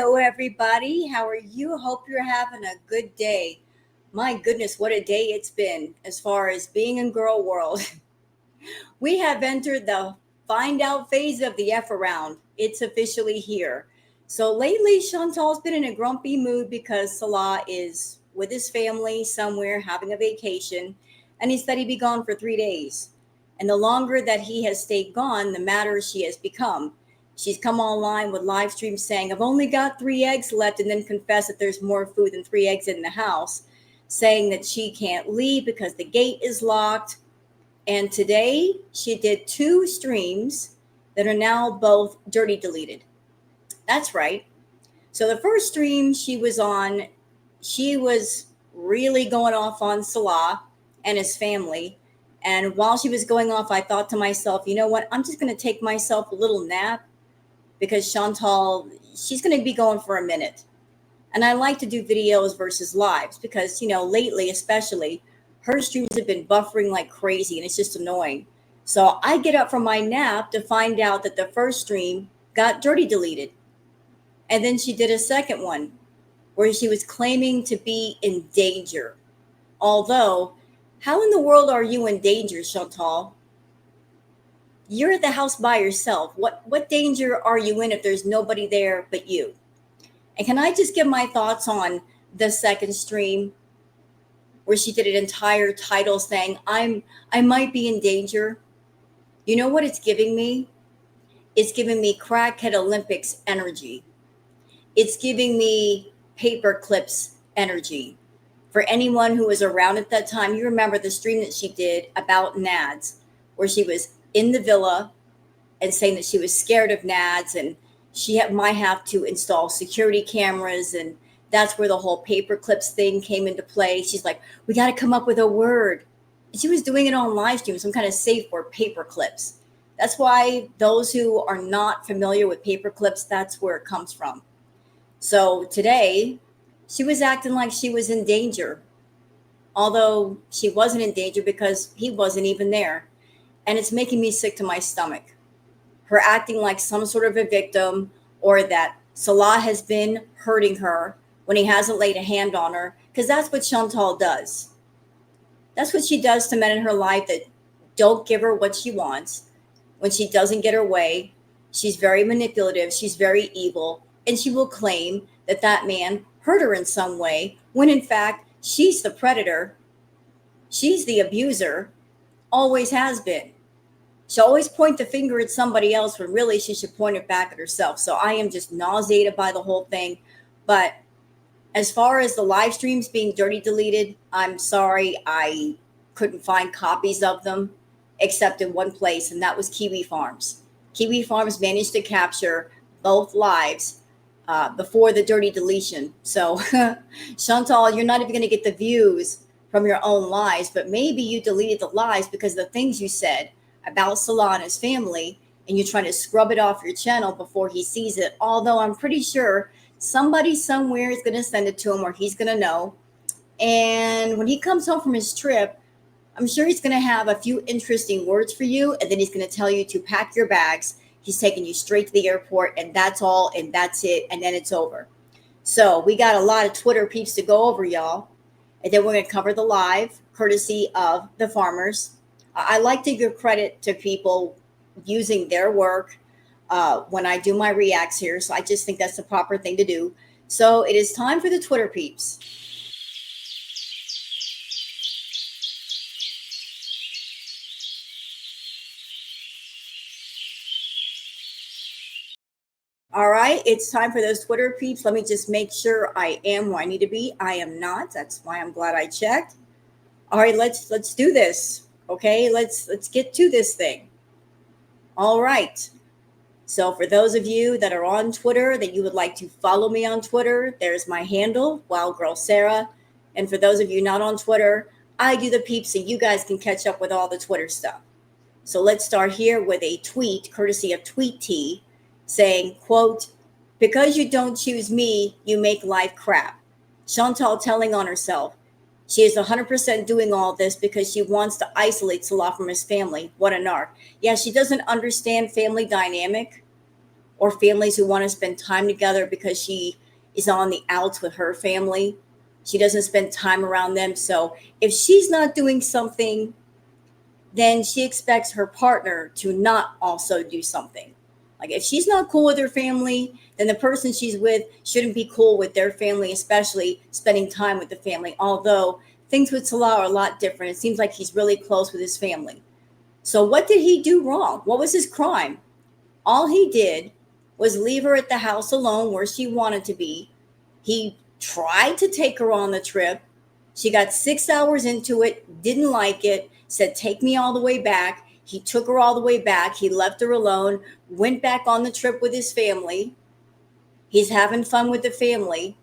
Hello, everybody. How are you? Hope you're having a good day. My goodness, what a day it's been as far as being in girl world. We have entered the find out phase of the F around. It's officially here. So lately, Chantal's been in a grumpy mood because Salah is with his family somewhere having a vacation, and he said he'd be gone for 3 days. And the longer that he has stayed gone, the madder she has become. She's come online with live streams saying, I've only got 3 eggs left, and then confess that there's more food than 3 eggs in the house, saying that she can't leave because the gate is locked. And today she did 2 streams that are now both dirty deleted. That's right. So the first stream she was on, she was really going off on Salah and his family. And while she was going off, I thought to myself, you know what? I'm just going to take myself a little nap because Chantal, she's going to be going for a minute. And I like to do videos versus lives because, lately, especially, her streams have been buffering like crazy and it's just annoying. So I get up from my nap to find out that the first stream got dirty deleted. And then she did a second one where she was claiming to be in danger. Although, how in the world are you in danger, Chantal? You're at the house by yourself. What danger are you in if there's nobody there but you? And can I just give my thoughts on the second stream where she did an entire title saying, I might be in danger? You know what it's giving me? It's giving me crackhead Olympics energy. It's giving me paper clips energy. For anyone who was around at that time, you remember the stream that she did about NADS, where she was in the villa and saying that she was scared of NADS and might have to install security cameras, and that's where the whole paper clips thing came into play. She's like, we got to come up with a word. And she was doing it on live stream, some kind of safe word, paper clips. That's why those who are not familiar with paper clips, that's where it comes from. So today, she was acting like she was in danger, although she wasn't in danger because he wasn't even there. And it's making me sick to my stomach. Her acting like some sort of a victim, or that Salah has been hurting her when he hasn't laid a hand on her, because that's what Chantal does. That's what she does to men in her life that don't give her what she wants. When she doesn't get her way, she's very manipulative, she's very evil, and she will claim that that man hurt her in some way, when in fact, she's the predator, she's the abuser, always has been. She'll always point the finger at somebody else when really she should point it back at herself. So I am just nauseated by the whole thing. But as far as the live streams being dirty deleted, I'm sorry, I couldn't find copies of them except in one place, and that was Kiwi Farms. Kiwi Farms managed to capture both lives before the dirty deletion. So Chantal, you're not even going to get the views from your own lies, but maybe you deleted the lies because of the things you said about Salah and his family, and you're trying to scrub it off your channel before he sees it. Although I'm pretty sure somebody somewhere is going to send it to him, or he's going to know. And when he comes home from his trip, I'm sure he's going to have a few interesting words for you, and then he's going to tell you to pack your bags. He's taking you straight to the airport, and that's all, and that's it, and then it's over. So we got a lot of Twitter peeps to go over, y'all. And then we're going to cover the live, courtesy of the farmers. I like to give credit to people using their work when I do my reacts here. So I just think that's the proper thing to do. So it is time for the Twitter peeps. All right, it's time for those Twitter peeps. Let me just make sure I am where I need to be. I am not. That's why I'm glad I checked. All right, let's do this. Okay, let's get to this thing. All right. So for those of you that are on Twitter, that you would like to follow me on Twitter, there's my handle, Wild Girl Sarah. And for those of you not on Twitter, I do the peeps so you guys can catch up with all the Twitter stuff. So let's start here with a tweet, courtesy of Tweet T, saying, quote, because you don't choose me, you make life crap. Chantal telling on herself. She is 100% doing all this because she wants to isolate Salah from his family. What a narc. Yeah, she doesn't understand family dynamic. or families who want to spend time together because she is on the outs with her family. She doesn't spend time around them. So if she's not doing something, then she expects her partner to not also do something. Like if she's not cool with her family, then the person she's with shouldn't be cool with their family, especially spending time with the family. Although things with Salah are a lot different. It seems like he's really close with his family. So what did he do wrong? What was his crime? All he did was leave her at the house alone where she wanted to be. He tried to take her on the trip. She got 6 hours into it, didn't like it, said, take me all the way back. He took her all the way back. He left her alone, went back on the trip with his family. He's having fun with the family.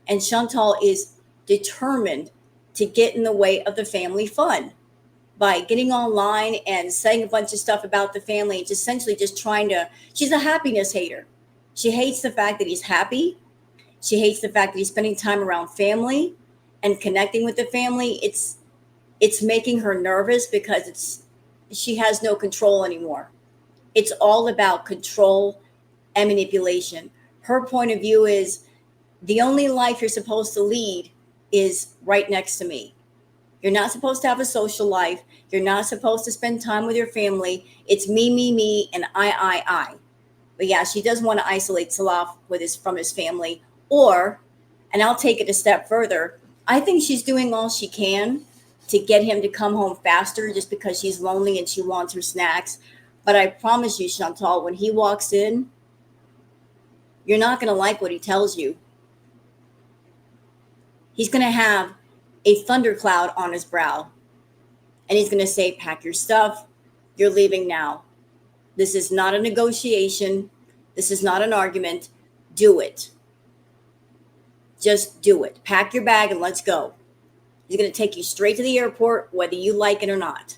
And Chantal is determined to get in the way of the family fun by getting online and saying a bunch of stuff about the family, and essentially just trying to, she's a happiness hater. She hates the fact that he's happy. She hates the fact that he's spending time around family and connecting with the family. It's making her nervous because she has no control anymore. It's all about control and manipulation. Her point of view is the only life you're supposed to lead is right next to me. You're not supposed to have a social life. You're not supposed to spend time with your family. It's me, and I. But yeah, she does want to isolate Salah from his family. Or, and I'll take it a step further, I think she's doing all she can to get him to come home faster just because she's lonely and she wants her snacks. But I promise you, Chantal, when he walks in, you're not going to like what he tells you. He's going to have a thundercloud on his brow. And he's going to say, pack your stuff. You're leaving now. This is not a negotiation. This is not an argument. Do it. Just do it. Pack your bag and let's go. He's going to take you straight to the airport, whether you like it or not.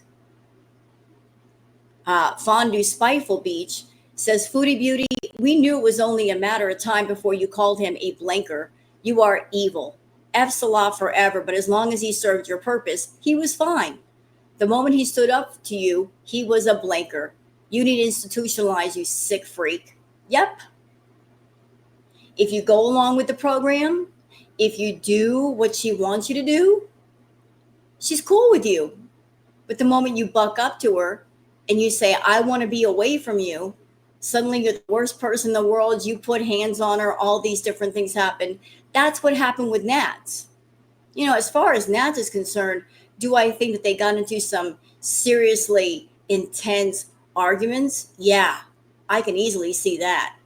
Fondue Spiteful Beach says, Foodie Beauty, we knew it was only a matter of time before you called him a blanker. You are evil. F Salah forever, but as long as he served your purpose, he was fine. The moment he stood up to you, he was a blanker. You need to institutionalize, you sick freak. Yep. If you go along with the program, if you do what she wants you to do, she's cool with you. But the moment you buck up to her and you say, I want to be away from you, suddenly you're the worst person in the world. You put hands on her. All these different things happen. That's what happened with Nats. You know, as far as Nats is concerned, do I think that they got into some seriously intense arguments? Yeah, I can easily see that.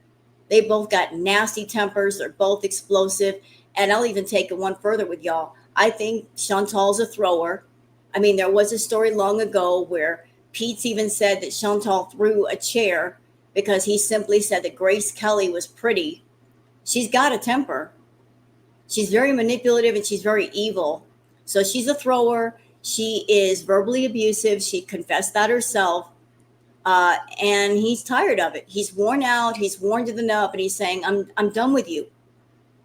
They both got nasty tempers. They're both explosive. And I'll even take it one further with y'all. I think Chantal's a thrower. I mean, there was a story long ago where Pete's even said that Chantal threw a chair because he simply said that Grace Kelly was pretty. She's got a temper. She's very manipulative and she's very evil. So she's a thrower. She is verbally abusive. She confessed that herself. And he's tired of it. He's worn out. He's worn to the nub, and he's saying, I'm done with you.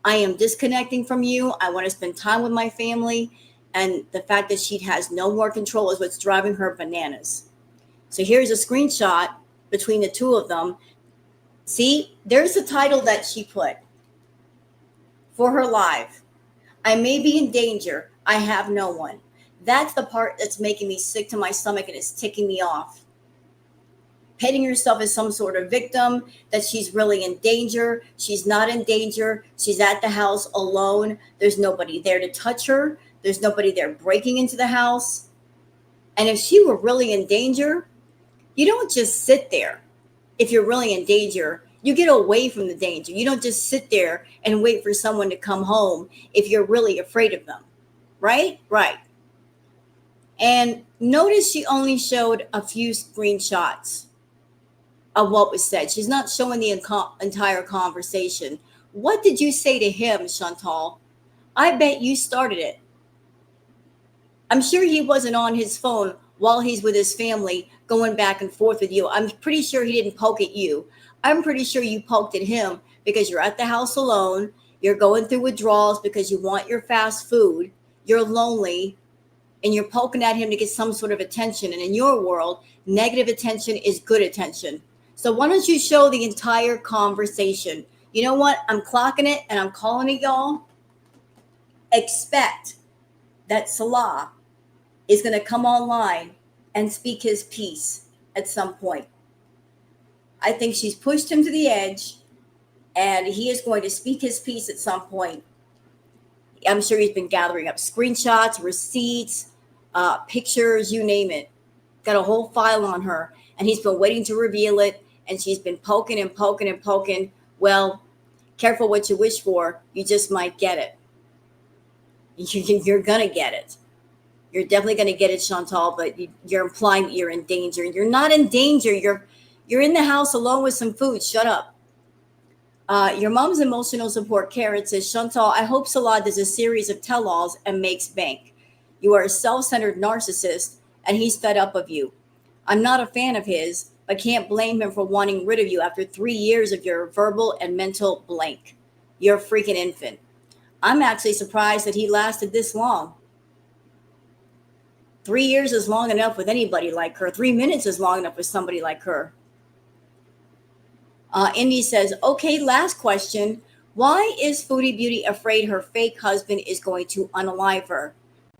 I am disconnecting from you. I want to spend time with my family. And the fact that she has no more control is what's driving her bananas. So here's a screenshot between the two of them. See, there's the title that she put for her live. I may be in danger. I have no one. That's the part that's making me sick to my stomach and it's ticking me off. Painting herself as some sort of victim, that she's really in danger. She's not in danger. She's at the house alone. There's nobody there to touch her. There's nobody there breaking into the house. And if she were really in danger, you don't just sit there. If you're really in danger, you get away from the danger. You don't just sit there and wait for someone to come home if you're really afraid of them. Right? Right. And notice she only showed a few screenshots of what was said. She's not showing the entire conversation. What did you say to him, Chantal? I bet you started it. I'm sure he wasn't on his phone while he's with his family going back and forth with you. I'm pretty sure he didn't poke at you. I'm pretty sure you poked at him because you're at the house alone. You're going through withdrawals because you want your fast food. You're lonely. And you're poking at him to get some sort of attention. And in your world, negative attention is good attention. So why don't you show the entire conversation? You know what? I'm clocking it and I'm calling it, y'all. Expect that Salah is going to come online and speak his piece at some point. I think she's pushed him to the edge and he is going to speak his piece at some point. I'm sure he's been gathering up screenshots, receipts, pictures, you name it. Got a whole file on her, and he's been waiting to reveal it, and she's been poking and poking and poking. Well, careful what you wish for. You just might get it. You're going to get it. You're definitely going to get it, Chantal, but you're implying that you're in danger. You're not in danger. You're in the house alone with some food. Shut up. Your mom's emotional support, Karen, says, Chantal, I hope Salah does a series of tell-alls and makes bank. You are a self-centered narcissist, and he's fed up of you. I'm not a fan of his, but can't blame him for wanting rid of you after 3 years of your verbal and mental blank. You're a freaking infant. I'm actually surprised that he lasted this long. 3 years is long enough with anybody like her. 3 minutes is long enough with somebody like her. Indy says, okay, last question. Why is Foodie Beauty afraid her fake husband is going to unalive her?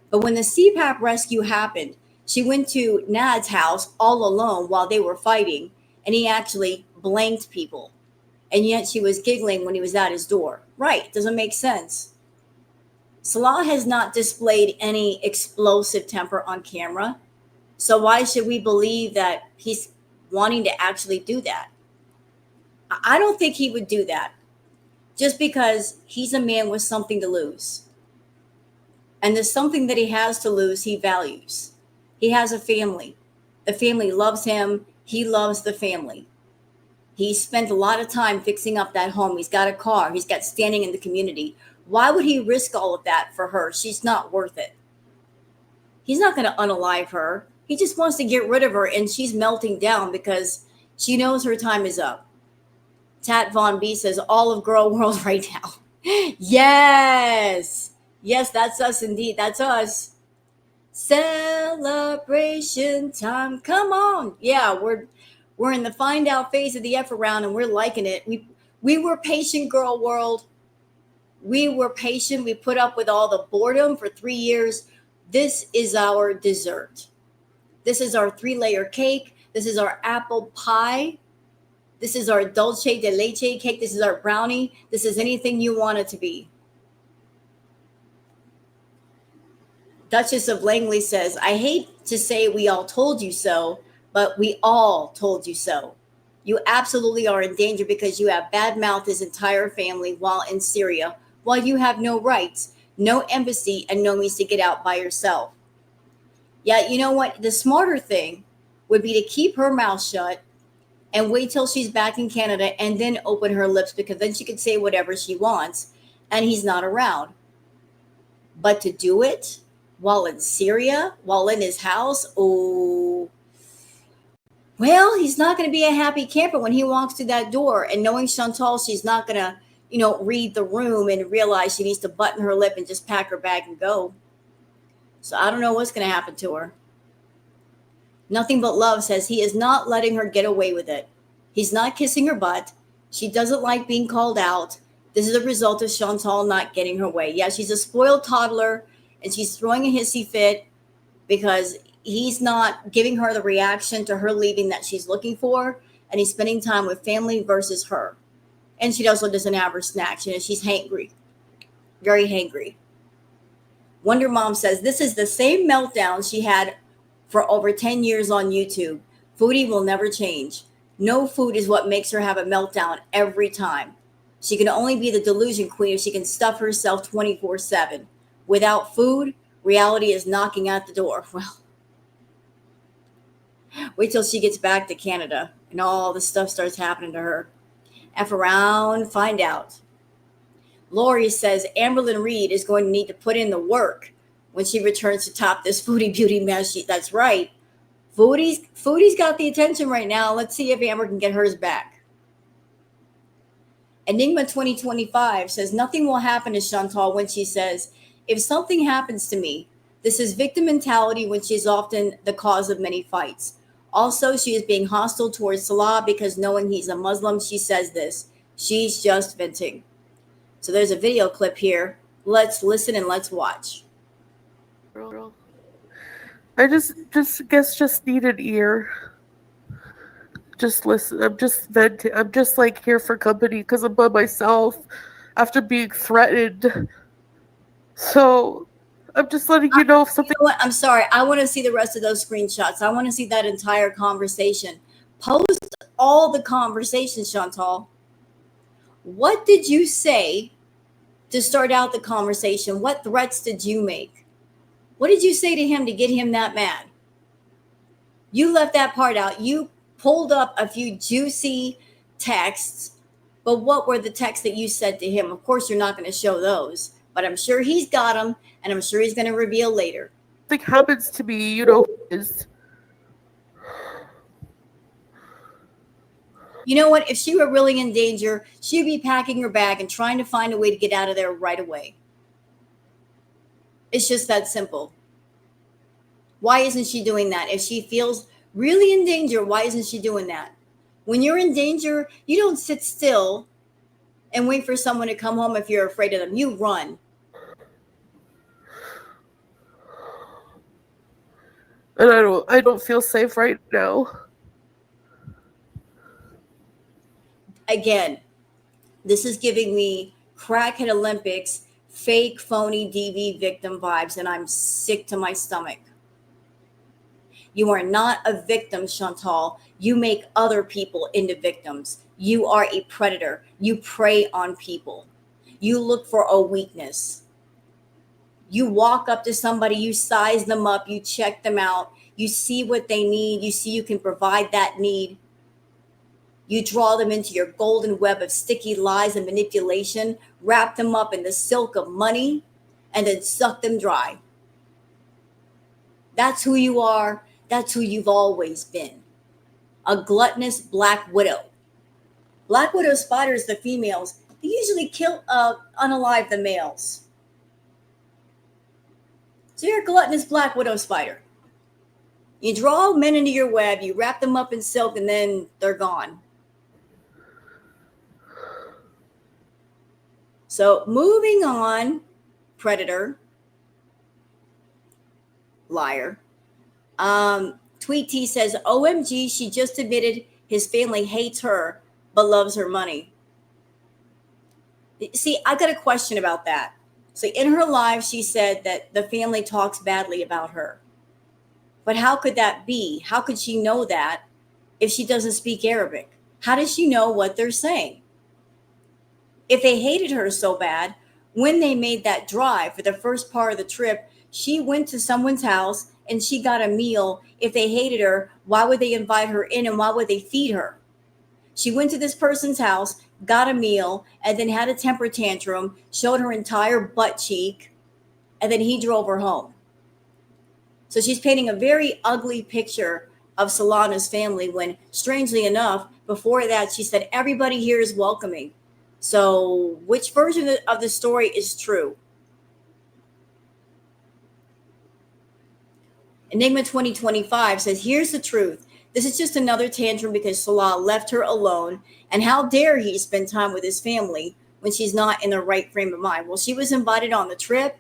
But when the CPAP rescue happened, she went to Nad's house all alone while they were fighting, and he actually blanked people. And yet she was giggling when he was at his door. Right, doesn't make sense. Salah has not displayed any explosive temper on camera. So why should we believe that he's wanting to actually do that? I don't think he would do that just because he's a man with something to lose. And there's something that he has to lose he values. He has a family. The family loves him. He loves the family. He spent a lot of time fixing up that home. He's got a car. He's got standing in the community. Why would he risk all of that for her? She's not worth it. He's not going to unalive her. He just wants to get rid of her, and she's melting down because she knows her time is up. Tat Von B says, all of girl world right now. Yes. Yes, that's us indeed. That's us. Celebration time. Come on. Yeah, we're in the find out phase of the F around and we're liking it. We were patient, girl world. We were patient. We put up with all the boredom for 3 years. This is our dessert. This is our 3-layer cake. This is our apple pie. This is our dulce de leche cake. This is our brownie. This is anything you want it to be. Duchess of Langley says, I hate to say we all told you so, but we all told you so. You absolutely are in danger because you have badmouthed his entire family while in Syria, while you have no rights, no embassy, and no means to get out by yourself. Yeah, you know what? The smarter thing would be to keep her mouth shut and wait till she's back in Canada and then open her lips, because then she could say whatever she wants and he's not around. But to do it while in Syria, while in his house, oh, well, he's not going to be a happy camper when he walks through that door. And knowing Chantal, she's not going to, read the room and realize she needs to button her lip and just pack her bag and go. So I don't know what's going to happen to her. Nothing But Love says he is not letting her get away with it. He's not kissing her butt. She doesn't like being called out. This is a result of Chantal not getting her way. Yeah, she's a spoiled toddler, and she's throwing a hissy fit because he's not giving her the reaction to her leaving that she's looking for, and he's spending time with family versus her. And she also doesn't have her snacks. She's hangry, very hangry. Wonder Mom says this is the same meltdown she had for over 10 years on YouTube. Foodie will never change. No food is what makes her have a meltdown every time. She can only be the delusion queen if she can stuff herself 24/7. Without food, reality is knocking at the door. Well, wait till she gets back to Canada and all the stuff starts happening to her. F around, find out. Lori says Amberlyn Reed is going to need to put in the work when she returns to top this Foodie Beauty mess. That's right. Foodie's got the attention right now. Let's see if Amber can get hers back. Enigma 2025 says nothing will happen to Chantal when she says, if something happens to me, this is victim mentality when she's often the cause of many fights. Also, she is being hostile towards Salah because knowing he's a Muslim, she says this. She's just venting. So there's a video clip here. Let's listen and let's watch. Girl. I just guess just need an ear. Just listen. I'm just venting. I'm just like here for company because I'm by myself after being threatened. So I'm just letting you know if You something. know what? I'm sorry. I want to see the rest of those screenshots. I want to see that entire conversation. Post all the conversations, Chantal. What did you say to start out the conversation? What threats did you make? What did you say to him to get him that mad? You left that part out. You pulled up a few juicy texts, but what were the texts that you said to him? Of course, you're not going to show those, but I'm sure he's got them, and I'm sure he's going to reveal later. Something happens to me, you know who is. You know what? If she were really in danger, she'd be packing her bag and trying to find a way to get out of there right away. It's just that simple. Why isn't she doing that? If she feels really in danger, why isn't she doing that? When you're in danger, you don't sit still and wait for someone to come home if you're afraid of them. You run. And I don't feel safe right now. Again, this is giving me crackhead Olympics, fake, phony DV victim vibes, and I'm sick to my stomach. You are not a victim, Chantal. You make other people into victims. You are a predator. You prey on people. You look for a weakness. You walk up to somebody, you size them up, you check them out, you see what they need, you see you can provide that need. You draw them into your golden web of sticky lies and manipulation, wrap them up in the silk of money, and then suck them dry. That's who you are. That's who you've always been. A gluttonous black widow. Black widow spiders, the females, they usually kill, unalive the males. So you're a gluttonous black widow spider. You draw men into your web, you wrap them up in silk, and then they're gone. So moving on, predator, liar. Tweet T says, OMG, she just admitted his family hates her but loves her money. See, I got a question about that. So in her live, she said that the family talks badly about her. But how could that be? How could she know that if she doesn't speak Arabic? How does she know what they're saying? If they hated her so bad, when they made that drive for the first part of the trip, she went to someone's house and she got a meal. If they hated her, why would they invite her in and why would they feed her? She went to this person's house, got a meal, and then had a temper tantrum, showed her entire butt cheek, and then he drove her home. So she's painting a very ugly picture of Solana's family when, strangely enough, before that, she said, everybody here is welcoming. So which version of the story is true? Enigma 2025 says, here's the truth. This is just another tantrum because Salah left her alone. And how dare he spend time with his family when she's not in the right frame of mind? Well, she was invited on the trip.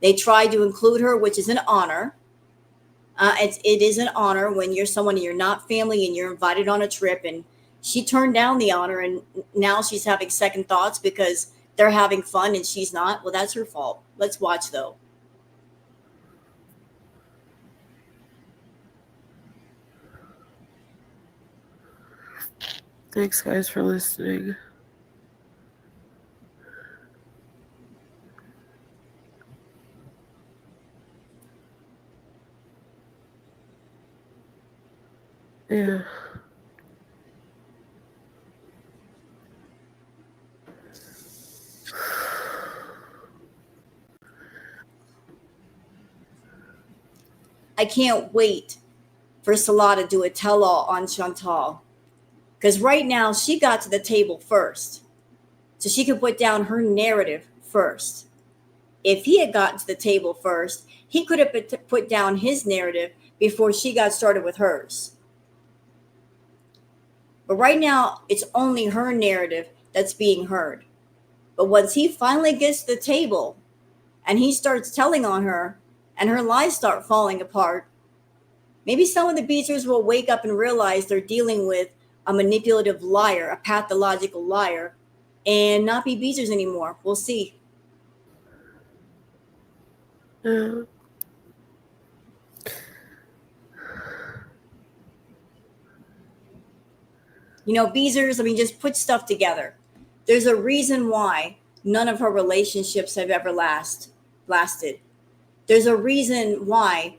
They tried to include her, which is an honor. It is an honor when you're someone you're not family and you're invited on a trip. And she turned down the honor, and now she's having second thoughts because they're having fun and she's not. Well, that's her fault. Let's watch, though. Thanks, guys, for listening. Yeah. I can't wait for Salah to do a tell-all on Chantal. Because right now she got to the table first. So she could put down her narrative first. If he had gotten to the table first, he could have put down his narrative before she got started with hers. But right now, it's only her narrative that's being heard. But once he finally gets to the table and he starts telling on her and her lies start falling apart, maybe some of the beaters will wake up and realize they're dealing with a manipulative liar, a pathological liar, and not be beaters anymore. We'll see. Yeah. You know, Beezers, I mean, just put stuff together. There's a reason why none of her relationships have ever lasted. There's a reason why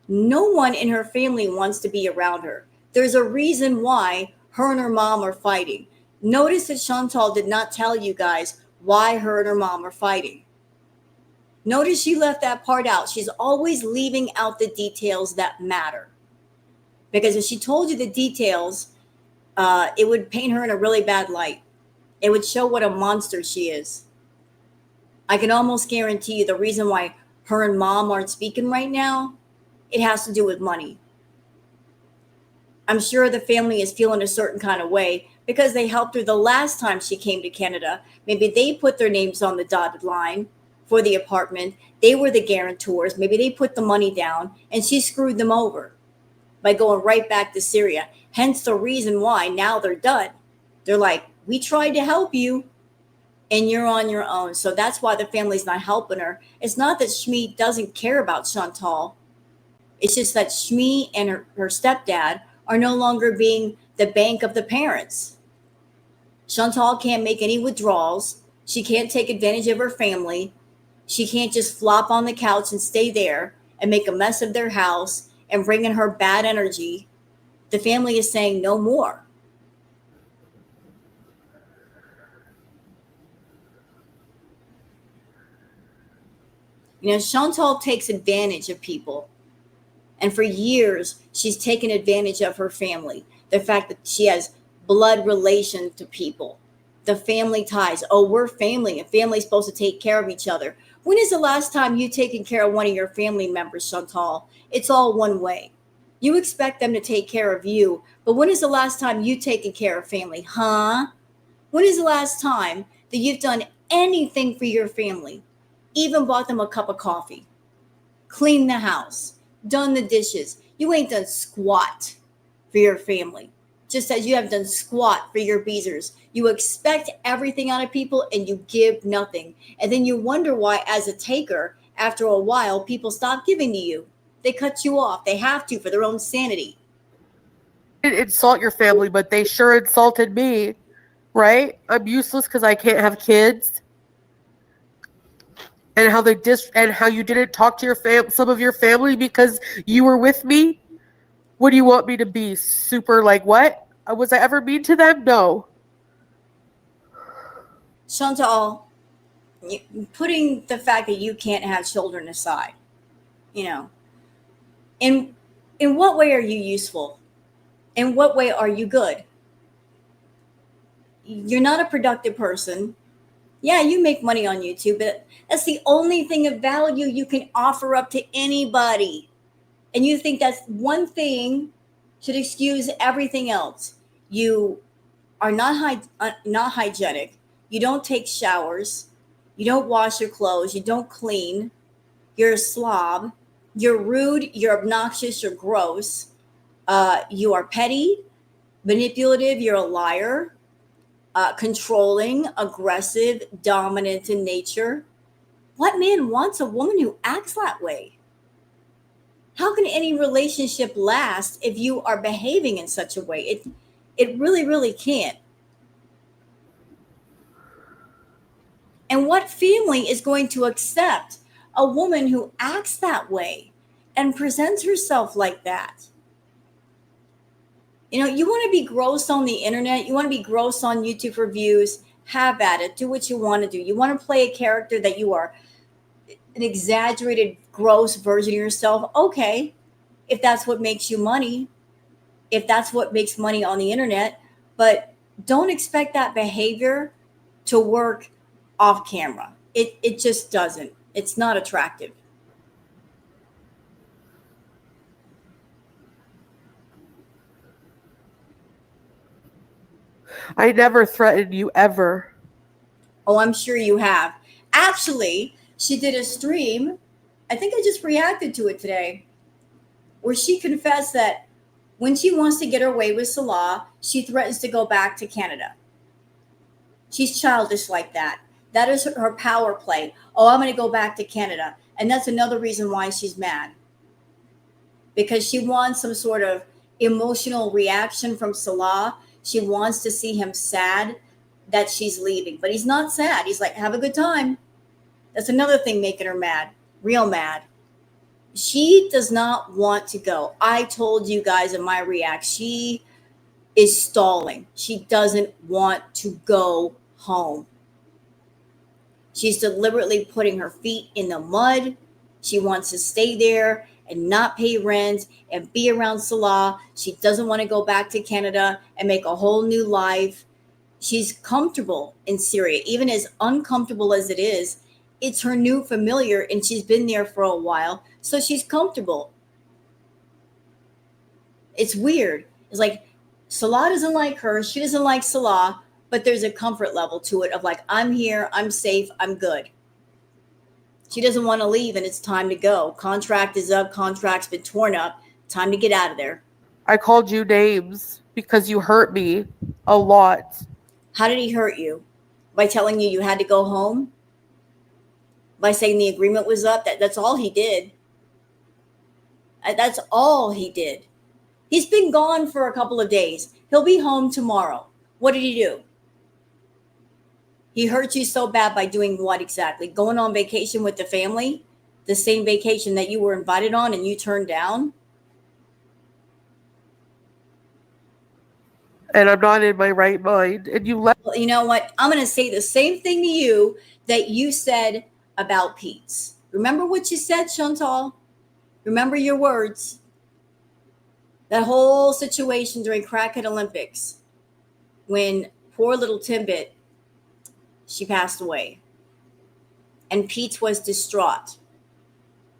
no one in her family wants to be around her. There's a reason why her and her mom are fighting. Notice that Chantal did not tell you guys why her and her mom are fighting. Notice she left that part out. She's always leaving out the details that matter. Because if she told you the details, it would paint her in a really bad light. It would show what a monster she is. I can almost guarantee you the reason why her and mom aren't speaking right now, it has to do with money. I'm sure the family is feeling a certain kind of way because they helped her the last time she came to Canada. Maybe they put their names on the dotted line for the apartment. They were the guarantors. Maybe they put the money down and she screwed them over by going right back to Syria. Hence the reason why now they're done. They're like, we tried to help you and you're on your own. So that's why the family's not helping her. It's not that Shmi doesn't care about Chantal. It's just that Shmi and her stepdad are no longer being the bank of the parents. Chantal can't make any withdrawals. She can't take advantage of her family. She can't just flop on the couch and stay there and make a mess of their house and bring in her bad energy. The family is saying no more. You know, Chantal takes advantage of people. And for years, she's taken advantage of her family. The fact that she has blood relation to people, the family ties. Oh, we're family, and family's supposed to take care of each other. When is the last time you taken care of one of your family members, Chantal? It's all one way. You expect them to take care of you, but when is the last time you taken care of family? Huh? When is the last time that you've done anything for your family? Even bought them a cup of coffee, cleaned the house, done the dishes. You ain't done squat for your family, just as you have done squat for your beezers. You expect everything out of people and you give nothing. And then you wonder why, as a taker, after a while, people stop giving to you. They cut you off. They have to for their own sanity. Didn't insult your family, but they sure insulted me, right? I'm useless because I can't have kids. And how and how you didn't talk to some of your family because you were with me. What do you want me to be? Super like what? Was I ever mean to them? No. Chantal, putting the fact that you can't have children aside, you know, in in what way are you useful? In what way are you good? You're not a productive person. Yeah, you make money on YouTube, but that's the only thing of value you can offer up to anybody. And you think that's one thing should excuse everything else. You are not hygienic. You don't take showers. You don't wash your clothes. You don't clean. You're a slob. You're rude. You're obnoxious. You're gross. You are petty, manipulative. You're a liar, controlling, aggressive, dominant in nature. What man wants a woman who acts that way? How can any relationship last if you are behaving in such a way? It really, really can't. And what family is going to accept a woman who acts that way and presents herself like that? You know, you want to be gross on the internet, you want to be gross on YouTube for views, have at it, do what you want to do. You want to play a character that you are an exaggerated, gross version of yourself. Okay, if that's what makes you money, if that's what makes money on the internet, but don't expect that behavior to work off camera. It just doesn't. It's not attractive. I never threatened you ever. Oh, I'm sure you have. Actually, she did a stream. I think I just reacted to it today, where she confessed that when she wants to get her way with Salah, she threatens to go back to Canada. She's childish like that. That is her power play. Oh, I'm going to go back to Canada. And that's another reason why she's mad, because she wants some sort of emotional reaction from Salah. She wants to see him sad that she's leaving, but he's not sad. He's like, have a good time. That's another thing making her mad, real mad. She does not want to go. I told you guys in my react, she is stalling. She doesn't want to go home. She's deliberately putting her feet in the mud. She wants to stay there and not pay rent and be around Salah. She doesn't want to go back to Canada and make a whole new life. She's comfortable in Syria, even as uncomfortable as it is. It's her new familiar, and she's been there for a while, so she's comfortable. It's weird. It's like Salah doesn't like her, she doesn't like Salah, but there's a comfort level to it of like, I'm here, I'm safe, I'm good. She doesn't want to leave, and it's time to go. Contract is up, contract's been torn up, time to get out of there. I called you names because you hurt me a lot. How did he hurt you? By telling you had to go home? By saying the agreement was up? That's all he did. That's all he did. He's been gone for a couple of days. He'll be home tomorrow. What did he do? He hurt you so bad by doing what exactly? Going on vacation with the family? The same vacation that you were invited on and you turned down? And I'm not in my right mind. And you left. Well, you know what? I'm going to say the same thing to you that you said about Pete's. Remember what you said, Chantal? Remember your words. That whole situation during Crackhead Olympics when poor little Timbit, she passed away. And Pete was distraught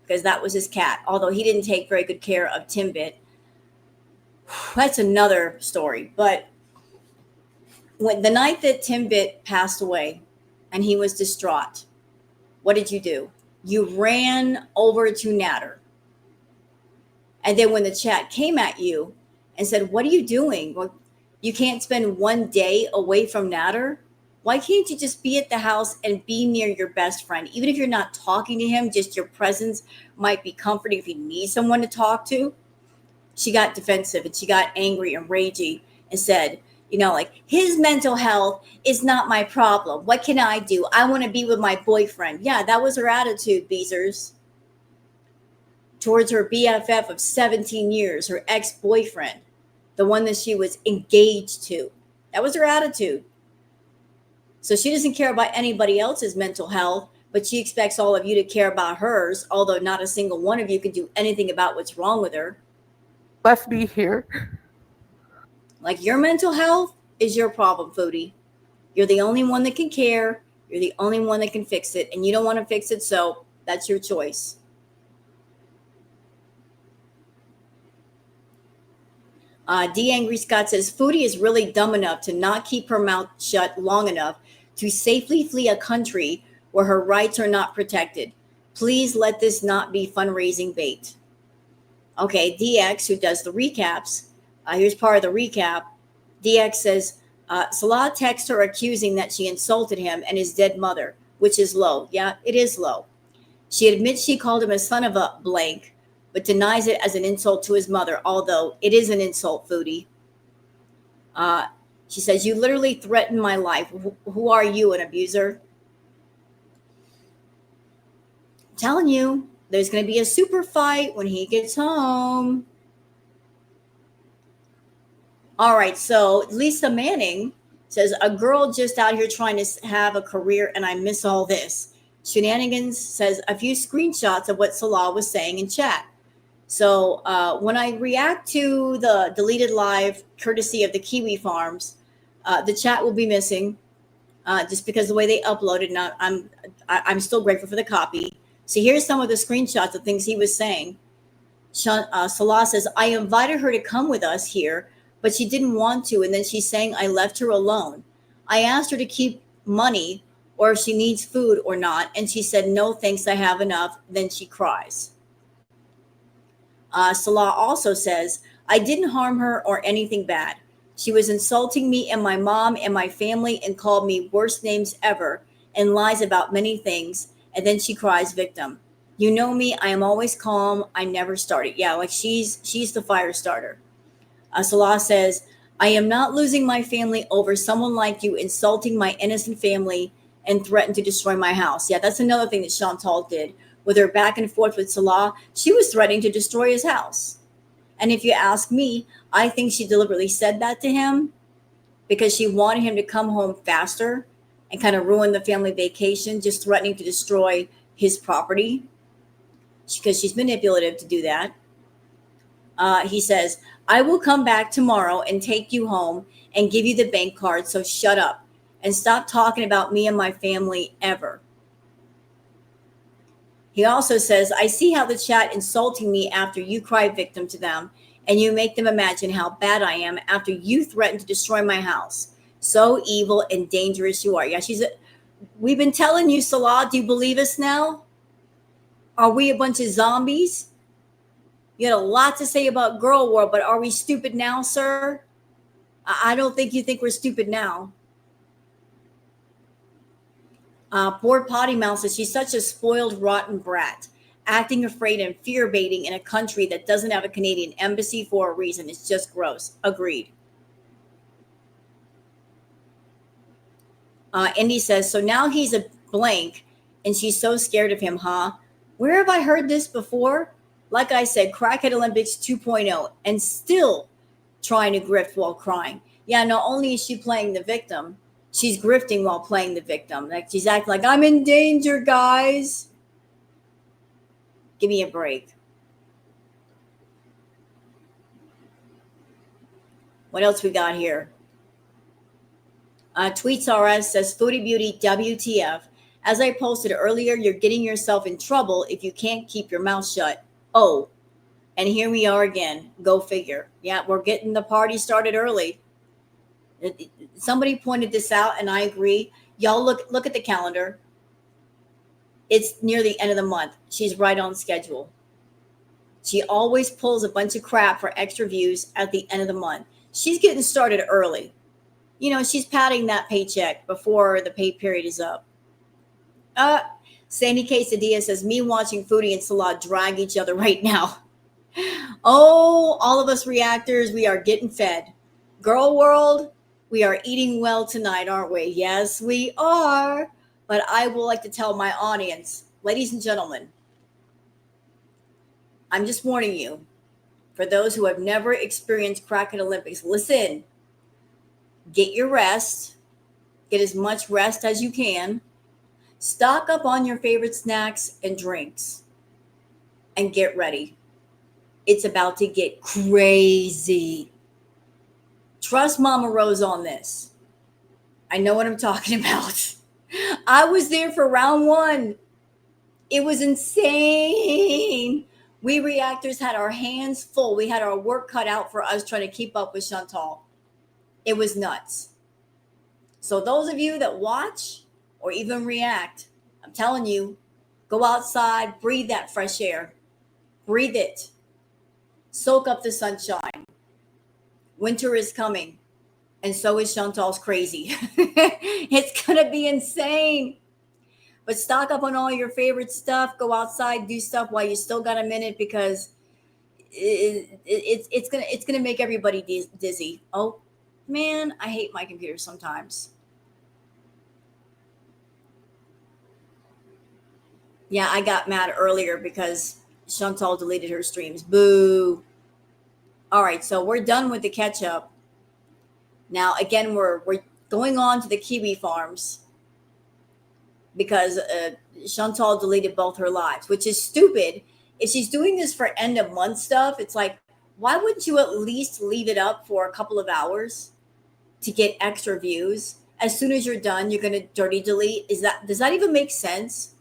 because that was his cat, although he didn't take very good care of Timbit. That's another story. But when the night that Timbit passed away and he was distraught, what did you do? You ran over to Natter. And then when the chat came at you and said, what are you doing? Well, you can't spend one day away from Natter. Why can't you just be at the house and be near your best friend? Even if you're not talking to him, just your presence might be comforting if you need someone to talk to. She got defensive and she got angry and ragey and said, like, his mental health is not my problem. What can I do? I want to be with my boyfriend. Yeah, that was her attitude, Beezers. Towards her BFF of 17 years, her ex-boyfriend, the one that she was engaged to. That was her attitude. So she doesn't care about anybody else's mental health, but she expects all of you to care about hers, although not a single one of you can do anything about what's wrong with her. Left me here. Like, your mental health is your problem, Foodie. You're the only one that can care. You're the only one that can fix it, and you don't want to fix it, so that's your choice. D. Angry Scott says, Foodie is really dumb enough to not keep her mouth shut long enough to safely flee a country where her rights are not protected. Please let this not be fundraising bait. Okay, DX, who does the recaps, here's part of the recap. DX says, Salah texts her accusing that she insulted him and his dead mother, which is low. Yeah, it is low. She admits she called him a son of a blank, but denies it as an insult to his mother, although it is an insult, Foodie. She says, you literally threatened my life. Who are you, an abuser? I'm telling you, there's going to be a super fight when he gets home. All right, so Lisa Manning says, a girl just out here trying to have a career, and I miss all this. Shenanigans says, a few screenshots of what Salah was saying in chat. So when I react to the deleted live, courtesy of the Kiwi Farms, the chat will be missing just because the way they uploaded. Now I'm still grateful for the copy. So here's some of the screenshots of things he was saying. Salah says, I invited her to come with us here, but she didn't want to. And then she's saying, I left her alone. I asked her to keep money or if she needs food or not. And she said, no, thanks, I have enough. Then she cries. Salah also says, I didn't harm her or anything bad. She was insulting me and my mom and my family and called me worst names ever and lies about many things. And then she cries victim. You know me, I am always calm. I never started. Yeah, like she's the fire starter. Salah says, I am not losing my family over someone like you insulting my innocent family and threatened to destroy my house. Yeah, that's another thing that Chantal did. With her back and forth with Salah, she was threatening to destroy his house. And if you ask me, I think she deliberately said that to him because she wanted him to come home faster and kind of ruin the family vacation, just threatening to destroy his property because she's manipulative to do that. He says, I will come back tomorrow and take you home and give you the bank card. So shut up and stop talking about me and my family ever. He also says, I see how the chat insulting me after you cry victim to them and you make them imagine how bad I am after you threaten to destroy my house. So evil and dangerous you are. Yeah, we've been telling you, Salah, do you believe us now? Are we a bunch of zombies? You had a lot to say about Girl World, but are we stupid now, sir? I don't think you think we're stupid now. Poor Potty Mouth says she's such a spoiled, rotten brat, acting afraid and fear baiting in a country that doesn't have a Canadian embassy for a reason. It's just gross. Agreed. Indy says, so now he's a blank and she's so scared of him, huh? Where have I heard this before? Like I said, Crackhead Olympics 2.0 and still trying to grift while crying. Yeah, not only is she playing the victim, she's grifting while playing the victim. Like she's acting like, I'm in danger, guys. Give me a break. What else we got here? Tweets RS says, Foodie Beauty WTF. As I posted earlier, you're getting yourself in trouble if you can't keep your mouth shut. Oh, and here we are again. Go figure. Yeah, we're getting the party started early. Somebody pointed this out, and I agree. Y'all look at the calendar. It's near the end of the month. She's right on schedule. She always pulls a bunch of crap for extra views at the end of the month. She's getting started early. You know, she's padding that paycheck before the pay period is up. Sandy Quesadilla says, me watching Foodie and Salah drag each other right now. Oh, all of us reactors, we are getting fed. Girl World, we are eating well tonight, aren't we? Yes, we are. But I would like to tell my audience, ladies and gentlemen, I'm just warning you, for those who have never experienced Crackhead Olympics, listen, get your rest, get as much rest as you can, stock up on your favorite snacks and drinks, and get ready. It's about to get crazy. Trust Mama Rose on this. I know what I'm talking about. I was there for round one. It was insane. We reactors had our hands full. We had our work cut out for us trying to keep up with Chantal. It was nuts. So those of you that watch or even react, I'm telling you, go outside, breathe that fresh air. Breathe it. Soak up the sunshine. Winter is coming. And so is Chantal's crazy. It's going to be insane. But stock up on all your favorite stuff. Go outside, do stuff while you still got a minute because it's gonna make everybody dizzy. Oh man, I hate my computer sometimes. Yeah, I got mad earlier because Chantal deleted her streams. Boo. All right, so we're done with the catch up. Now again, we're going on to the kiwi farms because Chantal deleted both her lives, which is stupid. If she's doing this for end of month stuff, it's like, why wouldn't you at least leave it up for a couple of hours to get extra views? As soon as you're done, you're going to dirty delete. Does that even make sense?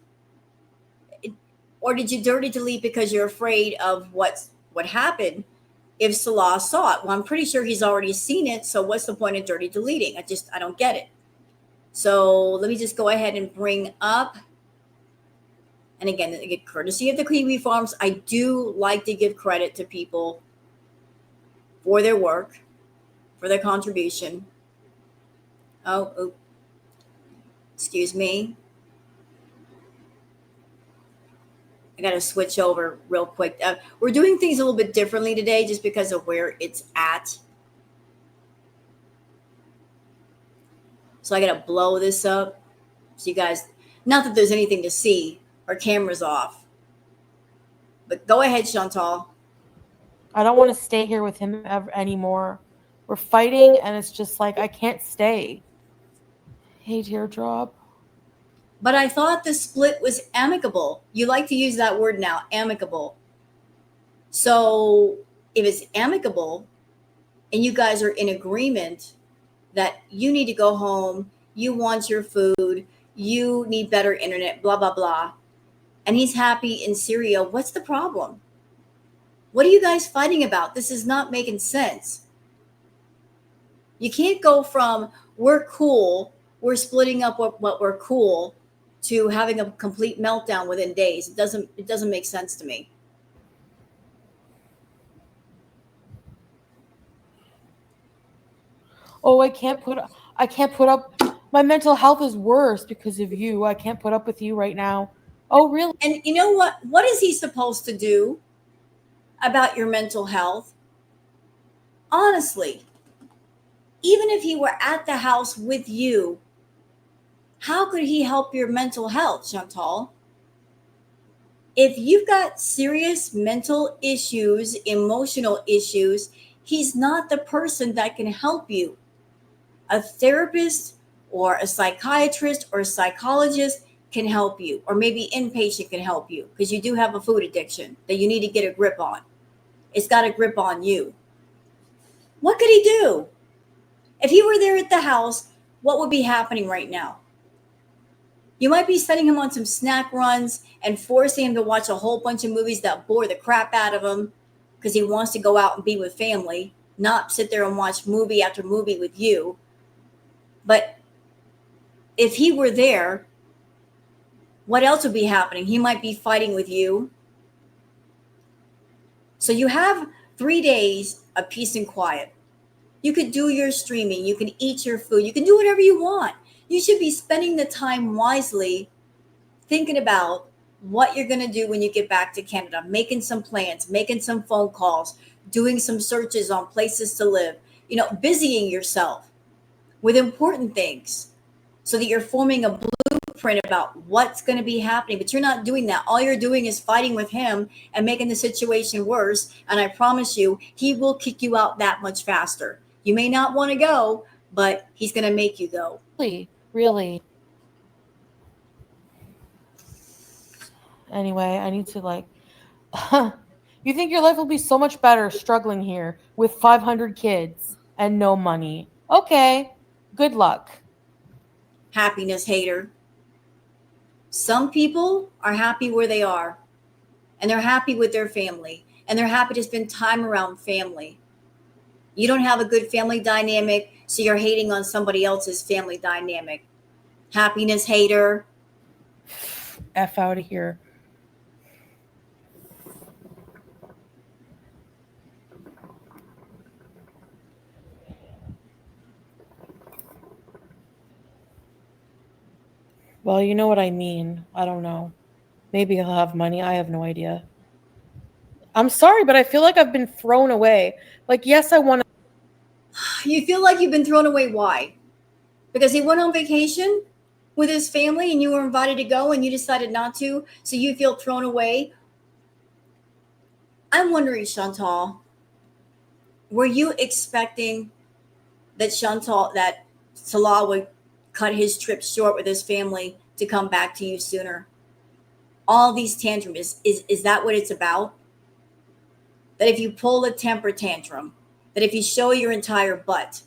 Or did you dirty delete because you're afraid of what happened if Salah saw it. Well, I'm pretty sure he's already seen it. So what's the point of dirty deleting? I don't get it. So let me just go ahead and bring up. And again, courtesy of the Kiwi Farms, I do like to give credit to people for their work, for their contribution. Oh, excuse me. I got to switch over real quick. We're doing things a little bit differently today just because of where it's at. So I got to blow this up. So you guys, not that there's anything to see, our camera's off. But go ahead, Chantal. I don't want to stay here with him anymore. We're fighting, and it's just like I can't stay. Hey, teardrop. But I thought the split was amicable. You like to use that word now, amicable. So if it's amicable and you guys are in agreement that you need to go home, you want your food, you need better internet, blah, blah, blah, and he's happy in Syria, what's the problem? What are you guys fighting about? This is not making sense. You can't go from we're cool, we're splitting up what we're cool, to having a complete meltdown within days. It doesn't make sense to me. Oh, I can't put up. My mental health is worse because of you. I can't put up with you right now. Oh, really? And you know what? What is he supposed to do about your mental health? Honestly, even if he were at the house with you, how could he help your mental health, Chantal? If you've got serious mental issues, emotional issues, he's not the person that can help you. A therapist or a psychiatrist or a psychologist can help you, or maybe inpatient can help you because you do have a food addiction that you need to get a grip on. It's got a grip on you. What could he do? If he were there at the house, what would be happening right now? You might be setting him on some snack runs and forcing him to watch a whole bunch of movies that bore the crap out of him because he wants to go out and be with family, not sit there and watch movie after movie with you. But if he were there, what else would be happening? He might be fighting with you. So you have 3 days of peace and quiet. You could do your streaming. You can eat your food. You can do whatever you want. You should be spending the time wisely thinking about what you're going to do when you get back to Canada, making some plans, making some phone calls, doing some searches on places to live, busying yourself with important things so that you're forming a blueprint about what's going to be happening. But you're not doing that. All you're doing is fighting with him and making the situation worse. And I promise you, he will kick you out that much faster. You may not want to go, but he's going to make you go. Really. Anyway, I need to you think your life will be so much better struggling here with 500 kids and no money. Okay, good luck. Happiness hater. Some people are happy where they are, and they're happy with their family, and they're happy to spend time around family. You don't have a good family dynamic, so you're hating on somebody else's family dynamic. Happiness hater. F out of here. Well, you know what I mean. I don't know. Maybe he'll have money. I have no idea. I'm sorry, but I feel like I've been thrown away. Yes, I want to. You feel like you've been thrown away. Why? Because he went on vacation with his family and you were invited to go and you decided not to, so you feel thrown away. I'm wondering, Chantal, were you expecting that Salah would cut his trip short with his family to come back to you sooner? All these tantrums, is that what it's about? That if you pull a temper tantrum, that if you show your entire butt,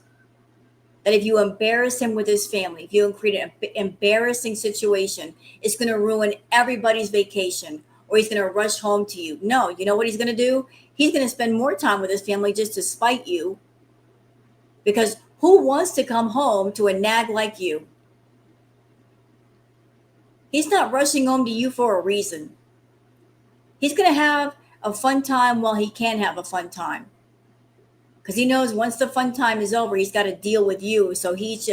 that if you embarrass him with his family, if you create an embarrassing situation, it's going to ruin everybody's vacation, or he's going to rush home to you. No, you know what he's going to do? He's going to spend more time with his family just to spite you, because who wants to come home to a nag like you? He's not rushing home to you for a reason. He's going to have a fun time while he can have a fun time, because he knows once the fun time is over, he's got to deal with you. So he's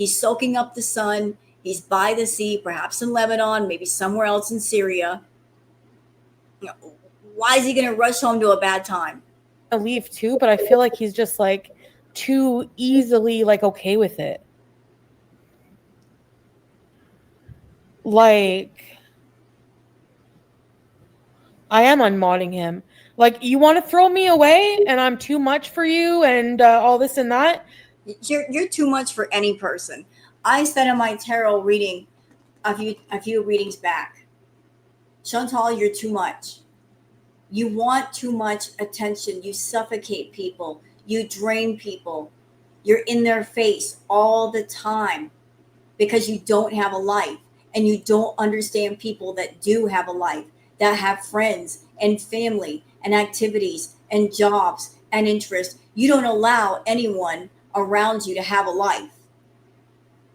soaking up the sun. He's by the sea, perhaps in Lebanon, maybe somewhere else in Syria. Why is he going to rush home to a bad time? I leave too, but I feel like he's just like too easily like okay with it. Like, I am unmodding him. Like, you want to throw me away and I'm too much for you and all this and that? You're too much for any person. I said in my tarot reading a few readings back, Chantal, you're too much. You want too much attention. You suffocate people. You drain people. You're in their face all the time because you don't have a life, and you don't understand people that do have a life, that have friends and family and activities and jobs and interests. You don't allow anyone around you to have a life.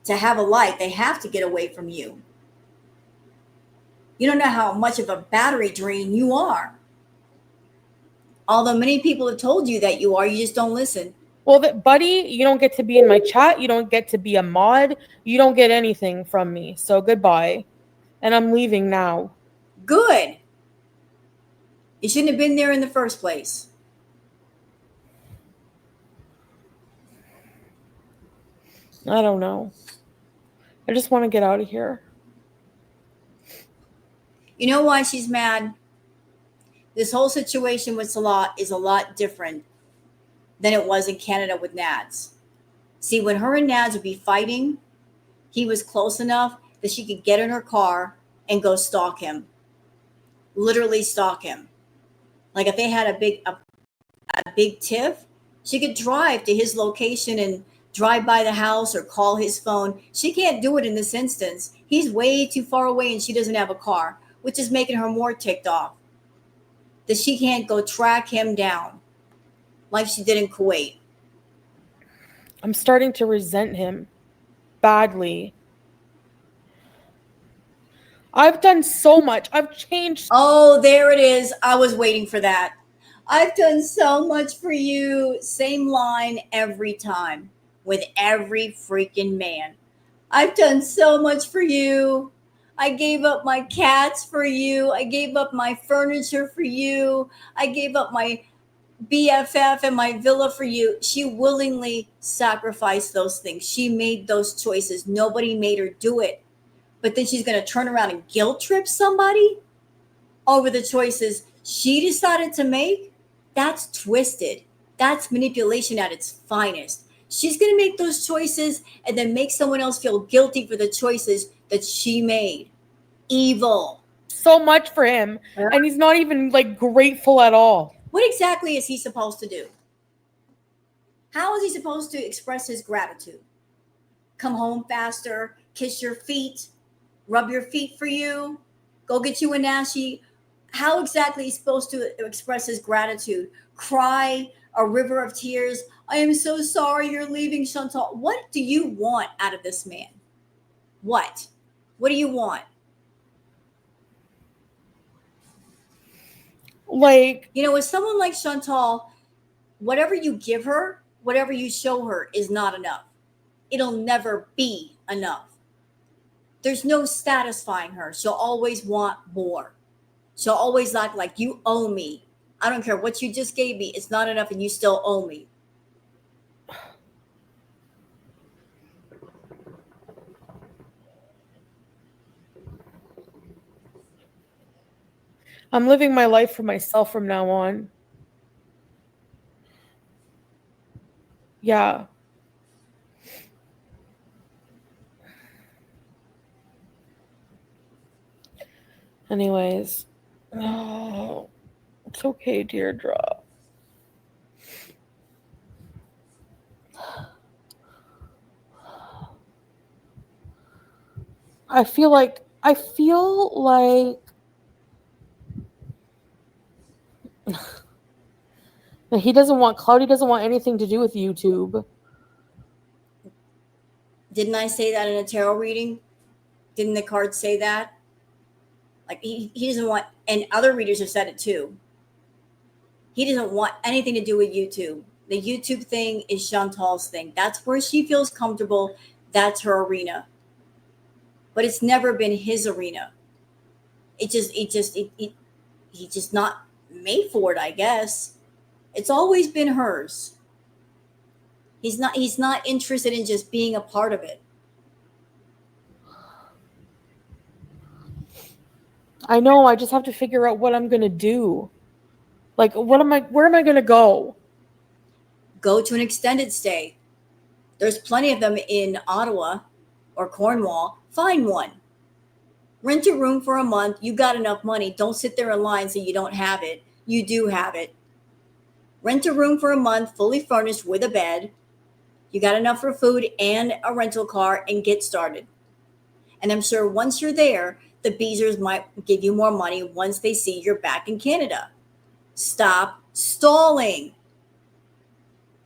To have a life, they have to get away from you. You don't know how much of a battery drain you are. Although many people have told you that you are, you just don't listen. Well, buddy, you don't get to be in my chat. You don't get to be a mod. You don't get anything from me. So goodbye. And I'm leaving now. Good. You shouldn't have been there in the first place. I don't know. I just want to get out of here. You know why she's mad? This whole situation with Salah is a lot different than it was in Canada with Nads. See, when her and Nads would be fighting, he was close enough that she could get in her car and go stalk him. Literally stalk him. Like if they had a big tiff, she could drive to his location and drive by the house or call his phone. She can't do it in this instance. He's way too far away and she doesn't have a car, which is making her more ticked off that she can't go track him down like she did in Kuwait. I'm starting to resent him badly. I've done so much. I've changed. Oh, there it is. I was waiting for that. I've done so much for you. Same line every time with every freaking man. I've done so much for you. I gave up my cats for you. I gave up my furniture for you. I gave up my BFF and my villa for you. She willingly sacrificed those things. She made those choices. Nobody made her do it. But then she's going to turn around and guilt trip somebody over the choices she decided to make? That's twisted. That's manipulation at its finest. She's going to make those choices and then make someone else feel guilty for the choices that she made. Evil. So much for him. And he's not even like grateful at all. What exactly is he supposed to do? How is he supposed to express his gratitude? Come home faster, kiss your feet, rub your feet for you, go get you a nashi. How exactly is he supposed to express his gratitude? Cry a river of tears. I am so sorry you're leaving, Chantal. What do you want out of this man? What? What do you want? Like, you know, with someone like Chantal, whatever you give her, whatever you show her is not enough. It'll never be enough. There's no satisfying her. She'll always want more. She'll always act like you owe me. I don't care what you just gave me. It's not enough and you still owe me. I'm living my life for myself from now on. Yeah. Anyways. Oh, it's okay, Deirdre. I feel like He doesn't want clout. He doesn't want anything to do with YouTube. Didn't I say that in a tarot reading? Didn't the cards say that? Like he doesn't want, and other readers have said it too. He doesn't want anything to do with YouTube. The YouTube thing is Chantal's thing. That's where she feels comfortable. That's her arena. But it's never been his arena. He's just not made for it, I guess. It's always been hers. He's not interested in just being a part of it. I know, I just have to figure out what I'm going to do. Like, where am I going to go? Go to an extended stay. There's plenty of them in Ottawa or Cornwall. Find one. Rent a room for a month. You got enough money. Don't sit there in line so you don't have it. You do have it. Rent a room for a month, fully furnished with a bed. You got enough for food and a rental car, and get started. And I'm sure once you're there, the Beezers might give you more money once they see you're back in Canada. Stop stalling.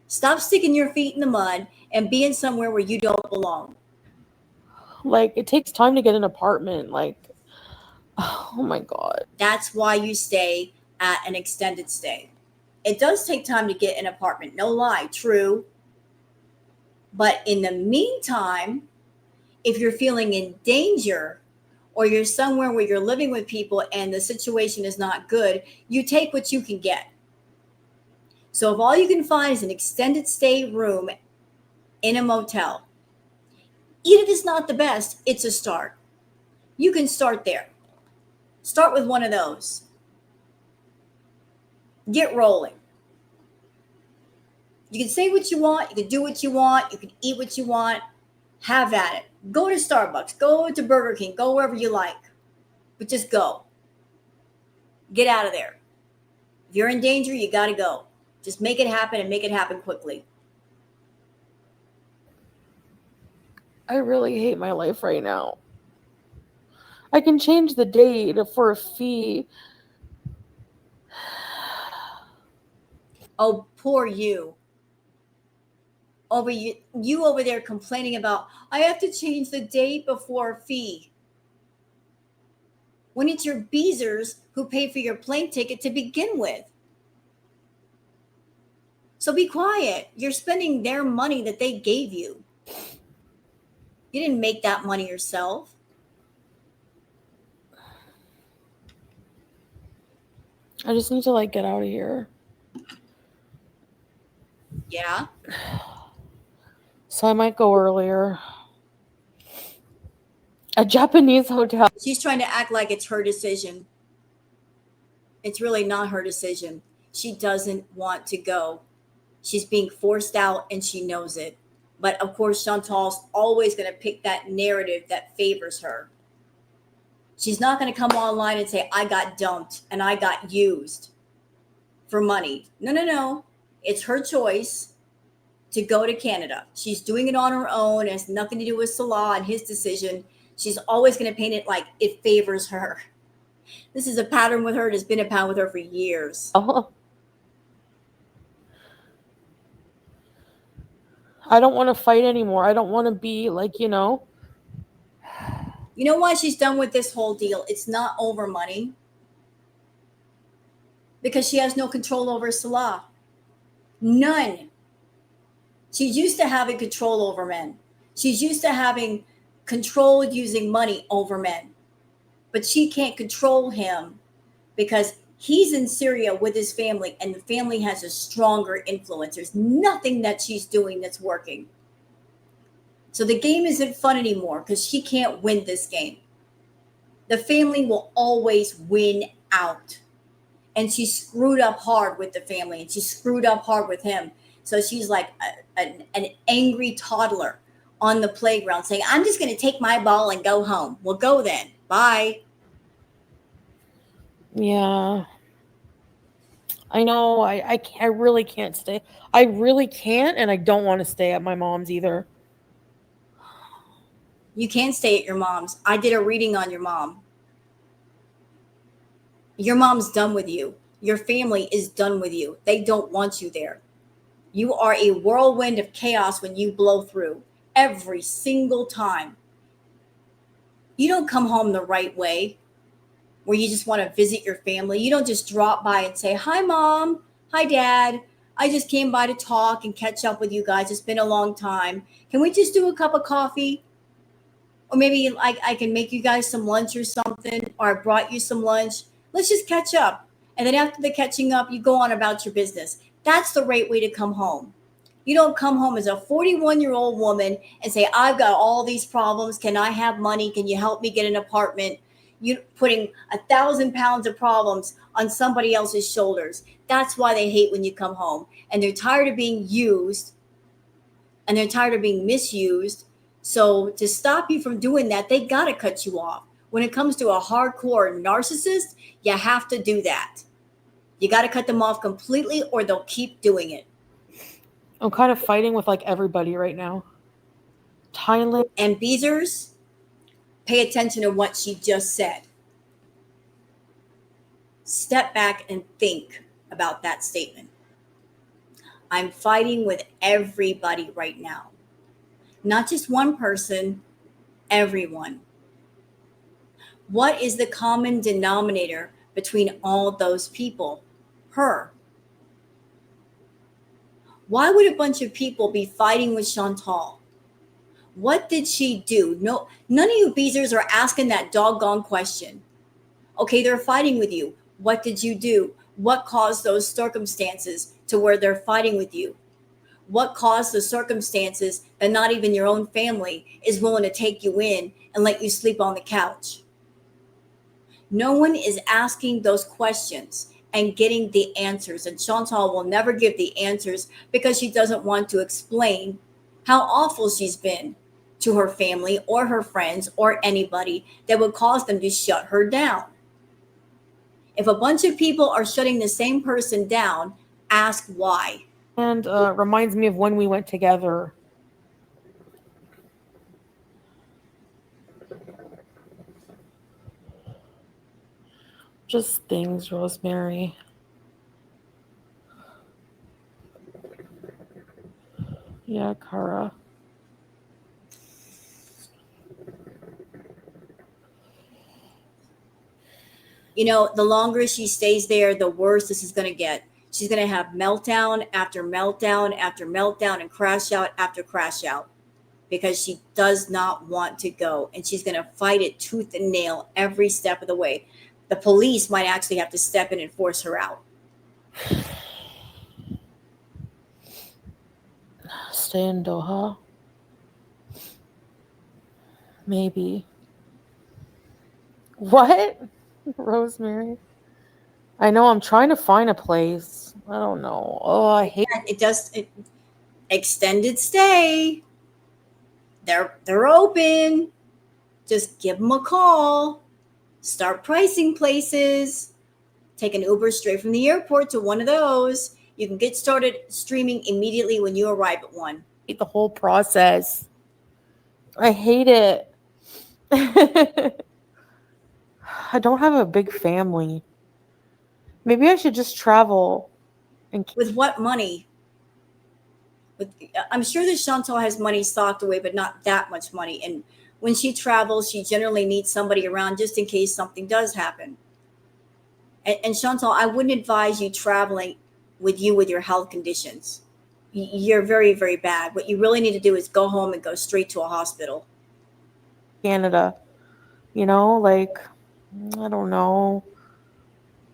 Stop sticking your feet in the mud and being somewhere where you don't belong. Like, it takes time to get an apartment. Like, oh my God. That's why you stay at an extended stay. It does take time to get an apartment, no lie, true. But in the meantime, if you're feeling in danger or you're somewhere where you're living with people and the situation is not good, you take what you can get. So if all you can find is an extended stay room in a motel, even if it's not the best, it's a start. You can start there. Start with one of those. Get rolling. You can say what you want. You can do what you want. You can eat what you want. Have at it. Go to Starbucks. Go to Burger King. Go wherever you like. But just go. Get out of there. If you're in danger, you got to go. Just make it happen and make it happen quickly. I really hate my life right now. I can change the date for a fee. Oh, poor you. You over there complaining about, I have to change the date before a fee. When it's your Beezers who pay for your plane ticket to begin with. So be quiet. You're spending their money that they gave you. You didn't make that money yourself. I just need to, like, get out of here. Yeah. So I might go earlier. A Japanese hotel. She's trying to act like it's her decision. It's really not her decision. She doesn't want to go. She's being forced out and she knows it. But of course, Chantal's always going to pick that narrative that favors her. She's not going to come online and say, I got dumped and I got used for money. No, no, no. It's her choice to go to Canada. She's doing it on her own. It has nothing to do with Salah and his decision. She's always going to paint it like it favors her. This is a pattern with her. It has been a pattern with her for years. Oh. I don't want to fight anymore. I don't want to be like, You know why she's done with this whole deal? It's not over money. Because she has no control over Salah. None. She's used to having control over men. She's used to having control using money over men. But she can't control him because he's in Syria with his family and the family has a stronger influence. There's nothing that she's doing that's working. So the game isn't fun anymore because she can't win this game. The family will always win out. And she screwed up hard with the family and she screwed up hard with him. So she's like an angry toddler on the playground saying, I'm just going to take my ball and go home. Well, go then. Bye. yeah. I know. I really can't stay. I really can't, and I don't want to stay at my mom's either. You can't stay at your mom's. I did a reading on your mom. Your mom's done with you. Your family is done with you. They don't want you there. You are a whirlwind of chaos when you blow through every single time. You don't come home the right way where you just want to visit your family. You don't just drop by and say, "Hi, mom. Hi, dad. I just came by to talk and catch up with you guys. It's been a long time. Can we just do a cup of coffee? Or maybe like I can make you guys some lunch or something, or I brought you some lunch. Let's just catch up." And then after the catching up, you go on about your business. That's the right way to come home. You don't come home as a 41-year-old woman and say, "I've got all these problems. Can I have money? Can you help me get an apartment?" You putting 1,000 pounds of problems on somebody else's shoulders. That's why they hate when you come home. And they're tired of being used, and they're tired of being misused. So to stop you from doing that, they got to cut you off. When it comes to a hardcore narcissist, you have to do that. You got to cut them off completely or they'll keep doing it. I'm kind of fighting with like everybody right now. Thailand. And Beezers, pay attention to what she just said. Step back and think about that statement. I'm fighting with everybody right now. Not just one person, everyone. What is the common denominator between all those people? Her. Why would a bunch of people be fighting with Chantal? What did she do? No, none of you Beezers are asking that doggone question. Okay, they're fighting with you. What did you do? What caused those circumstances to where they're fighting with you? What caused the circumstances that not even your own family is willing to take you in and let you sleep on the couch? No one is asking those questions and getting the answers. And Chantal will never give the answers because she doesn't want to explain how awful she's been to her family or her friends or anybody that would cause them to shut her down. If a bunch of people are shutting the same person down, ask why. And reminds me of when we went together. Just things, Rosemary. Yeah, Kara. You know, the longer she stays there, the worse this is going to get. She's going to have meltdown after meltdown after meltdown and crash out after crash out because she does not want to go. And she's going to fight it tooth and nail every step of the way. The police might actually have to step in and force her out. Stay in Doha. Maybe. What? Rosemary? I know, I'm trying to find a place. I don't know. Oh, I hate It does extended stay. They're open. Just give them a call. Start pricing places. Take an Uber straight from the airport to one of those. You can get started streaming immediately when you arrive at one. the whole process. I hate it. I don't have a big family. Maybe I should just travel and With what money? I'm sure that Chantal has money stocked away, but not that much money. And when she travels, she generally needs somebody around just in case something does happen. And Chantal, I wouldn't advise you traveling with your health conditions. You're very, very bad. What you really need to do is go home and go straight to a hospital. Canada. You know, like, I don't know.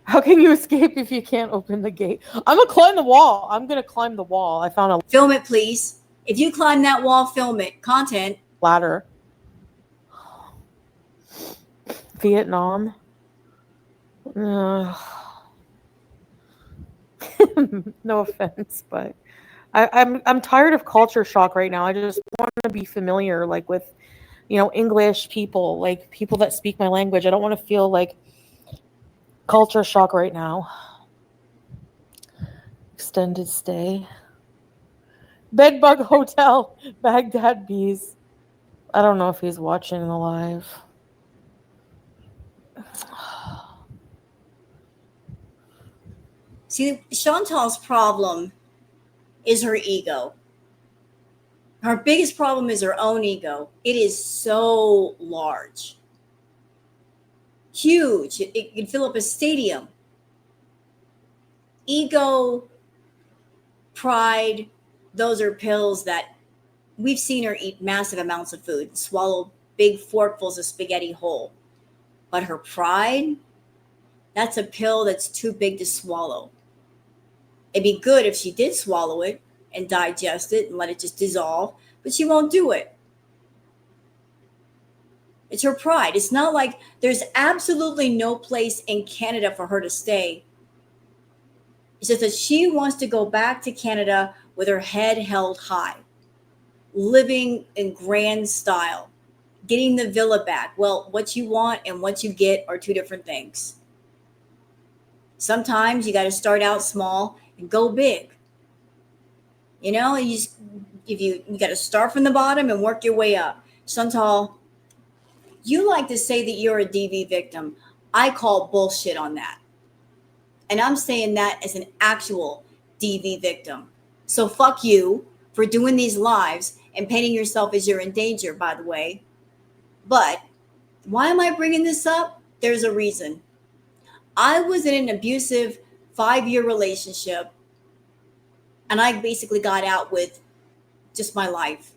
How can you escape if you can't open the gate? I'm gonna climb the wall. I'm gonna climb the wall. I found a Film it, please. If you climb that wall, film it. Content. ladder. Vietnam. No offense, but I'm tired of culture shock right now. I just want to be familiar, like with, English people, like people that speak my language. I don't want to feel like culture shock right now. Extended stay. Bedbug Hotel, Baghdad Bees. I don't know if he's watching the live. See, Chantal's problem is her ego. Her biggest problem is her own ego. It is so large, huge. It can fill up a stadium. Ego, pride, those are pills that we've seen her eat massive amounts of food, swallow big forkfuls of spaghetti whole. But her pride, that's a pill that's too big to swallow. It'd be good if she did swallow it and digest it and let it just dissolve, but she won't do it. It's her pride. It's not like there's absolutely no place in Canada for her to stay. It's just that she wants to go back to Canada with her head held high, living in grand style, getting the villa back. Well, what you want and what you get are two different things. Sometimes you got to start out small and go big. You know, you got to start from the bottom and work your way up. Chantal, you like to say that you're a DV victim. I call bullshit on that. And I'm saying that as an actual DV victim. So fuck you for doing these lives and painting yourself as you're in danger, by the way. But why am I bringing this up? There's a reason. I was in an abusive 5-year relationship, and I basically got out with just my life.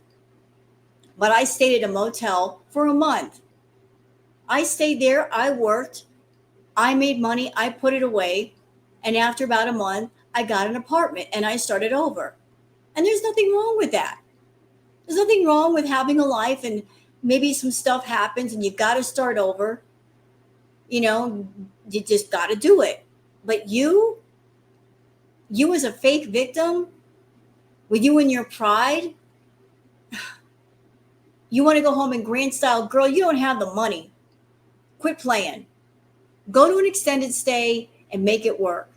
But I stayed at a motel for a month. I stayed there, I worked, I made money, I put it away, and after about a month, I got an apartment and I started over. And there's nothing wrong with that. There's nothing wrong with having a life and maybe some stuff happens and you got to start over. You know, you just got to do it. But you as a fake victim, with you and your pride, you want to go home in grand style. Girl, you don't have the money. Quit playing. Go to an extended stay and make it work.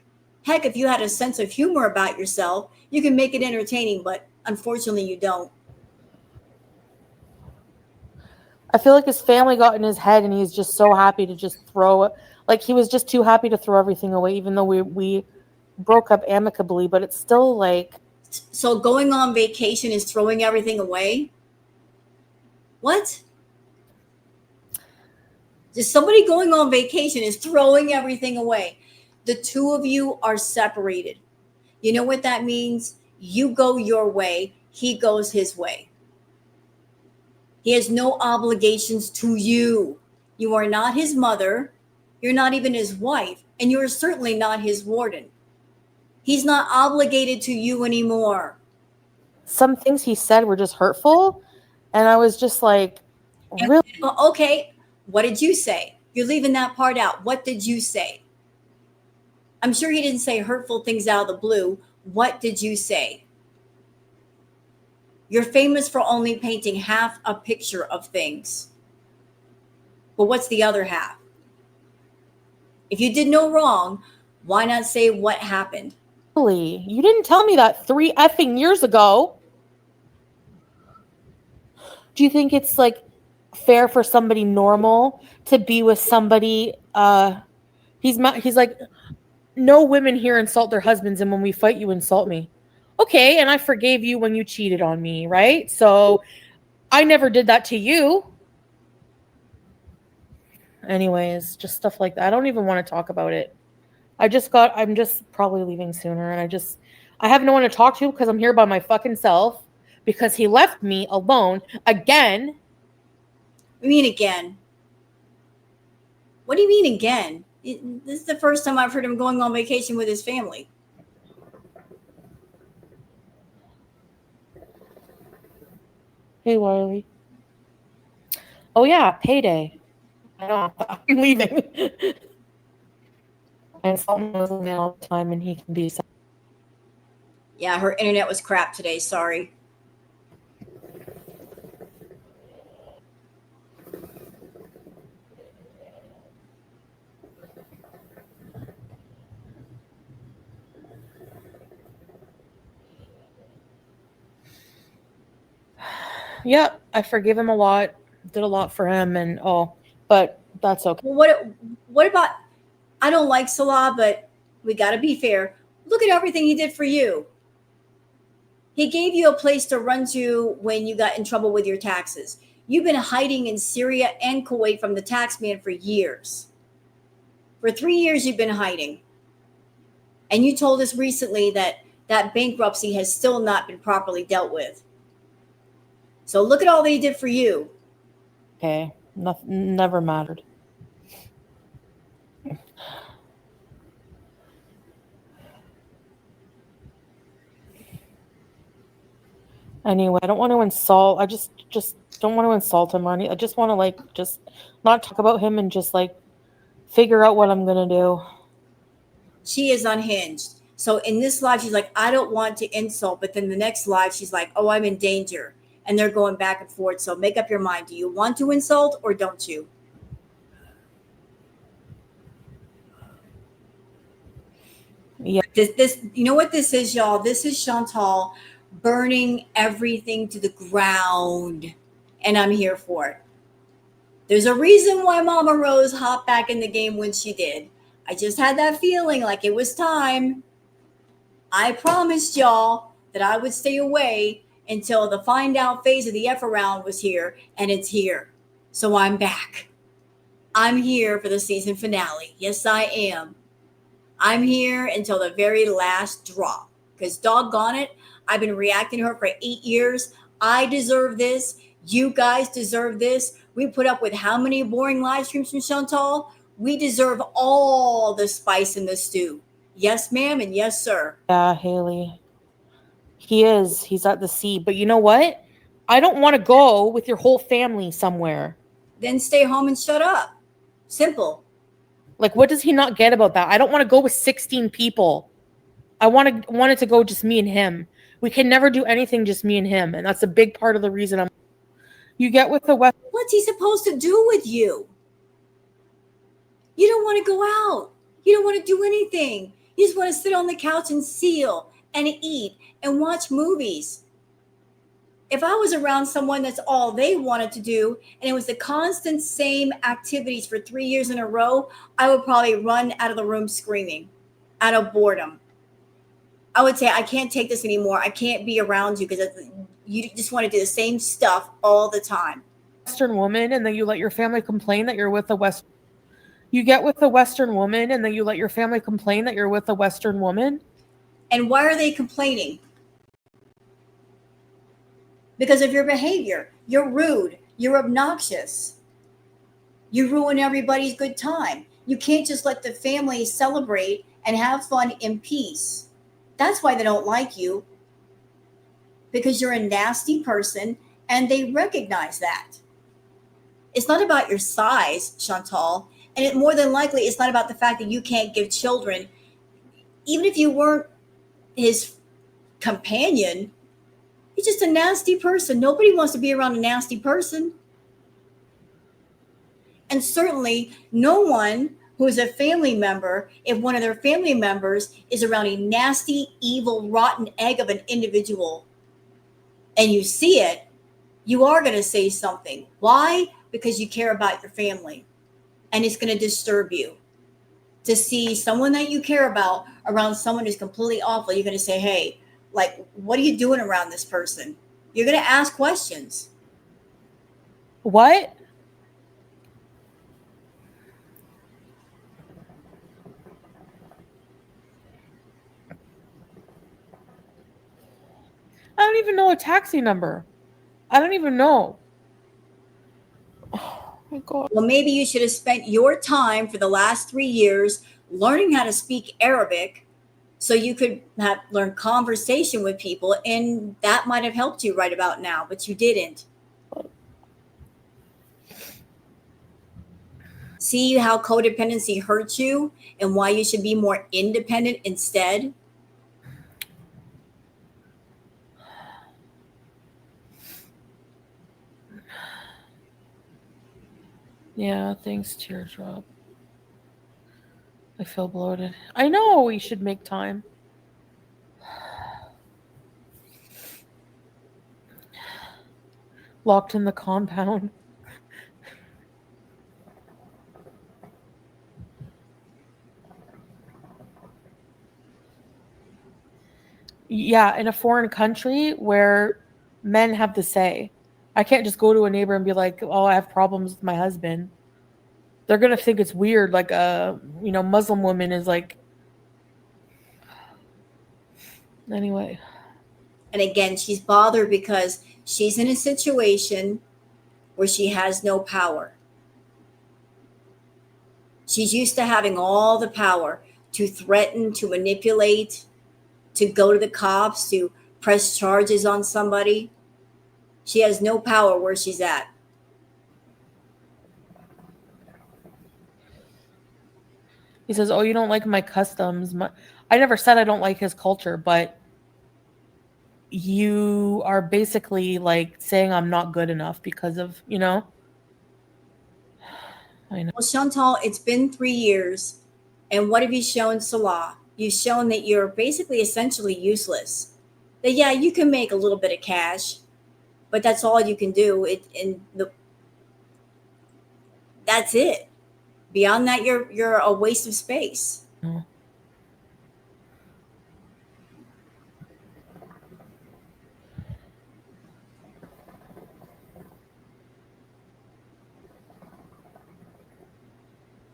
Heck, if you had a sense of humor about yourself, you can make it entertaining, but unfortunately you don't. I feel like his family got in his head and he's just so happy to just throw it. Like he was just too happy to throw everything away, even though we broke up amicably, but it's still like. So going on vacation is throwing everything away? What? Just somebody going on vacation is throwing everything away. The two of you are separated. You know what that means? You go your way, he goes his way. He has no obligations to you. You are not his mother. You're not even his wife. And you're certainly not his warden. He's not obligated to you anymore. Some things he said were just hurtful. And I was just like, really? Okay, what did you say? You're leaving that part out. What did you say? I'm sure he didn't say hurtful things out of the blue. What did you say? You're famous for only painting half a picture of things. But what's the other half? If you did no wrong, why not say what happened? Really? You didn't tell me that 3 effing years ago. Do you think it's like fair for somebody normal to be with somebody? He's like, no women here insult their husbands, and when we fight, you insult me. Okay, and I forgave you when you cheated on me, right? So I never did that to you. Anyways, just stuff like that. I don't even want to talk about it. I'm just probably leaving sooner, and I have no one to talk to because I'm here by my fucking self because he left me alone again. What do you mean again? What do you mean again? This is the first time I've heard him going on vacation with his family. Hey, Wiley. Oh, yeah, payday. I know. I'm leaving. And someone was leaving all the time, and he can be. Yeah, her internet was crap today. Sorry. Yep, I forgive him a lot. Did a lot for him, and but that's okay. Well, what about? I don't like Salah, but we got to be fair. Look at everything he did for you. He gave you a place to run to when you got in trouble with your taxes. You've been hiding in Syria and Kuwait from the tax man for years. For 3 years, you've been hiding. And you told us recently that that bankruptcy has still not been properly dealt with. So look at all they did for you. Okay, never mattered. Anyway, I don't want to insult. I just don't want to insult him or anything. I just want to like just not talk about him and just like figure out what I'm gonna do. She is unhinged. So in this live, she's like, I don't want to insult. But then the next live, she's like, oh, I'm in danger. And they're going back and forth. So make up your mind. Do you want to insult or don't you? Yeah. This, you know what this is, y'all? This is Chantal burning everything to the ground. And I'm here for it. There's a reason why Mama Rose hopped back in the game when she did. I just had that feeling like it was time. I promised y'all that I would stay away until the find out phase of the F around was here, and it's here. So I'm back. I'm here for the season finale. Yes, I am. I'm here until the very last drop. Because doggone it, I've been reacting to her for 8 years. I deserve this. You guys deserve this. We put up with how many boring live streams from Chantal? We deserve all the spice in the stew. Yes, ma'am, and yes, sir. Yeah, Haley. He is. He's at the sea. But you know what? I don't want to go with your whole family somewhere. Then stay home and shut up. Simple. Like, what does he not get about that? I don't want to go with 16 people. I want it to go just me and him. We can never do anything just me and him, and that's a big part of the reason I'm. You get with the West. What's he supposed to do with you? You don't want to go out. You don't want to do anything. You just want to sit on the couch and seal and eat and watch movies. If I was around someone that's all they wanted to do and it was the constant same activities for 3 years in a row, I would probably run out of the room screaming out of boredom. I would say, I can't take this anymore. I can't be around you because you just want to do the same stuff all the time. Western woman, and then you let your family complain that you're with a West. You get with a Western woman, and then you let your family complain that you're with a Western woman. And why are they complaining? Because of your behavior. You're rude. You're obnoxious. You ruin everybody's good time. You can't just let the family celebrate and have fun in peace. That's why they don't like you. Because you're a nasty person and they recognize that. It's not about your size, Chantal. And it more than likely, it's not about the fact that you can't give children. Even if you weren't his companion, he's just a nasty person. Nobody wants to be around a nasty person. And certainly no one who is a family member, if one of their family members is around a nasty, evil, rotten egg of an individual, and you see it, you are going to say something. Why? Because you care about your family. And it's going to disturb you. To see someone that you care about around someone who's completely awful, you're going to say, hey, like, what are you doing around this person? You're going to ask questions. What? I don't even know a taxi number. I don't even know. Oh my God. Well, maybe you should have spent your time for the last 3 years learning how to speak Arabic so you could have learned conversation with people, and that might have helped you right about now, but you didn't. See how codependency hurts you and why you should be more independent instead? Yeah, thanks, Teardrop. I feel bloated. I know we should make time. Locked in the compound. Yeah, in a foreign country where men have the say. I can't just go to a neighbor and be like, "Oh, I have problems with my husband." They're gonna think it's weird. Like a Muslim woman is like. Anyway, And again, she's bothered because she's in a situation where she has no power. She's used to having all the power to threaten, to manipulate, to go to the cops, to press charges on somebody. She has no power where she's at. he says, "Oh, you don't like my customs." I never said I don't like his culture, but you are basically like saying I'm not good enough because of. I know. Well, Chantal, it's been 3 years. And what have you shown Salah? You've shown that you're basically essentially useless. That, yeah, you can make a little bit of cash, but that's all you can do. That's it. Beyond that, you're a waste of space.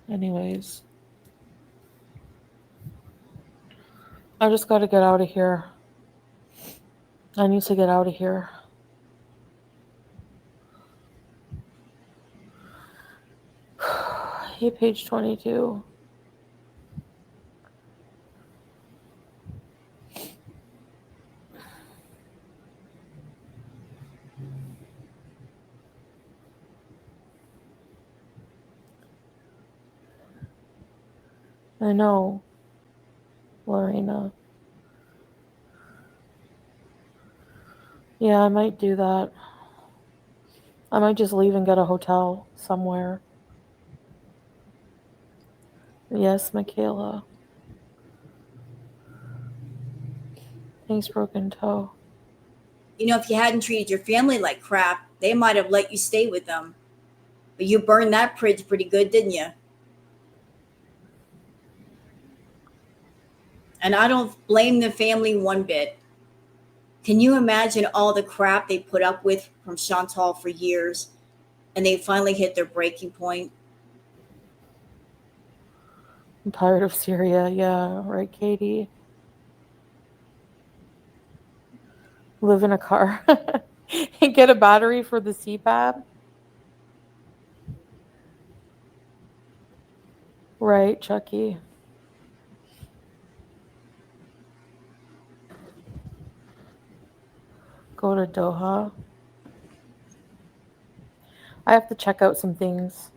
Anyways, I just got to get out of here. I need to get out of here. Hey, page 22. I know, Lorena. Yeah, I might do that. I might just leave and get a hotel somewhere. Yes, Michaela. Thanks, broken toe. If you hadn't treated your family like crap, they might have let you stay with them. But you burned that bridge pretty good, didn't you? And I don't blame the family one bit. Can you imagine all the crap they put up with from Chantal for years and they finally hit their breaking point? I'm tired of Syria. Yeah, right, Katie? Live in a car and get a battery for the CPAP. Right, Chucky. Go to Doha. I have to check out some things.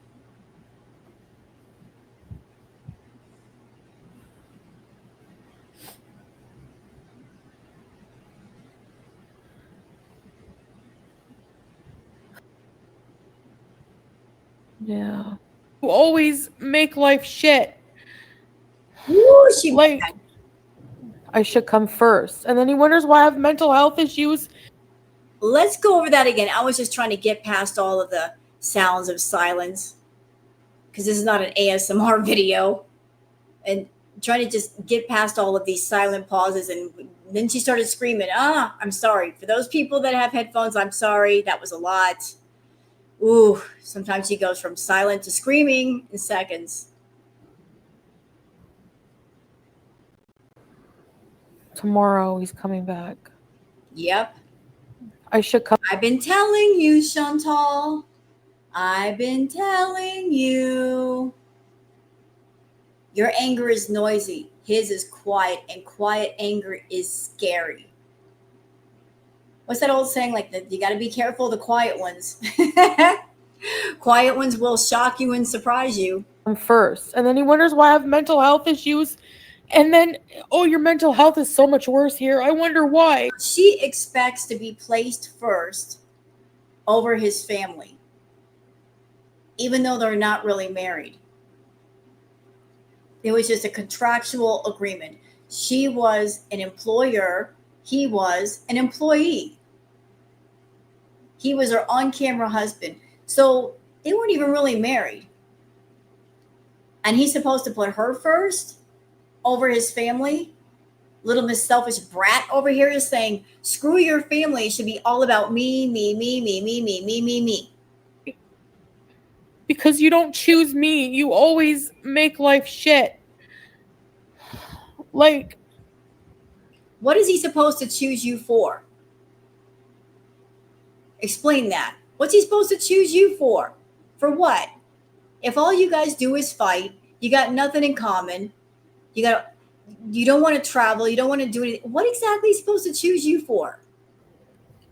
Yeah. You always make life shit. Woo, she Like, mad. I should come first. And then he wonders why I have mental health issues. Let's go over that again. I was just trying to get past all of the sounds of silence because this is not an ASMR video, and trying to just get past all of these silent pauses. And then she started screaming, I'm sorry. For those people that have headphones, I'm sorry. That was a lot. Ooh, sometimes she goes from silent to screaming in seconds. Tomorrow he's coming back. Yep. I should come. I've been telling you, Chantal. I've been telling you. Your anger is noisy. His is quiet, and quiet anger is scary. What's that old saying? Like, you got to be careful of the quiet ones. Quiet ones will shock you and surprise you. First. And then he wonders why I have mental health issues. And then, oh, your mental health is so much worse here. I wonder why. She expects to be placed first over his family, even though they're not really married. It was just a contractual agreement. She was an employer, he was an employee. He was her on camera husband. So they weren't even really married. And he's supposed to put her first over his family? little Miss Selfish Brat over here is saying, screw your family. It should be all about me, me, me, me, me, me, me, me, me. Because you don't choose me. You always make life shit. Like, What is he supposed to choose you for? Explain that. What's he supposed to choose you for? For what? If all you guys do is fight, you got nothing in common. You don't want to travel. You don't want to do anything. What exactly is he supposed to choose you for?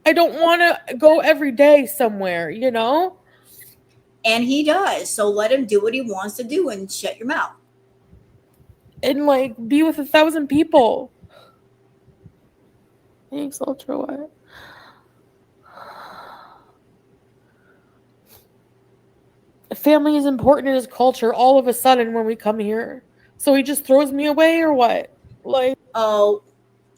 I don't want to go every day somewhere, you know? And he does. So let him do what he wants to do and shut your mouth. And like be with 1,000 people. Thanks, Ultra What? Family is important in his culture all of a sudden when we come here. So he just throws me away or what? Like, Oh,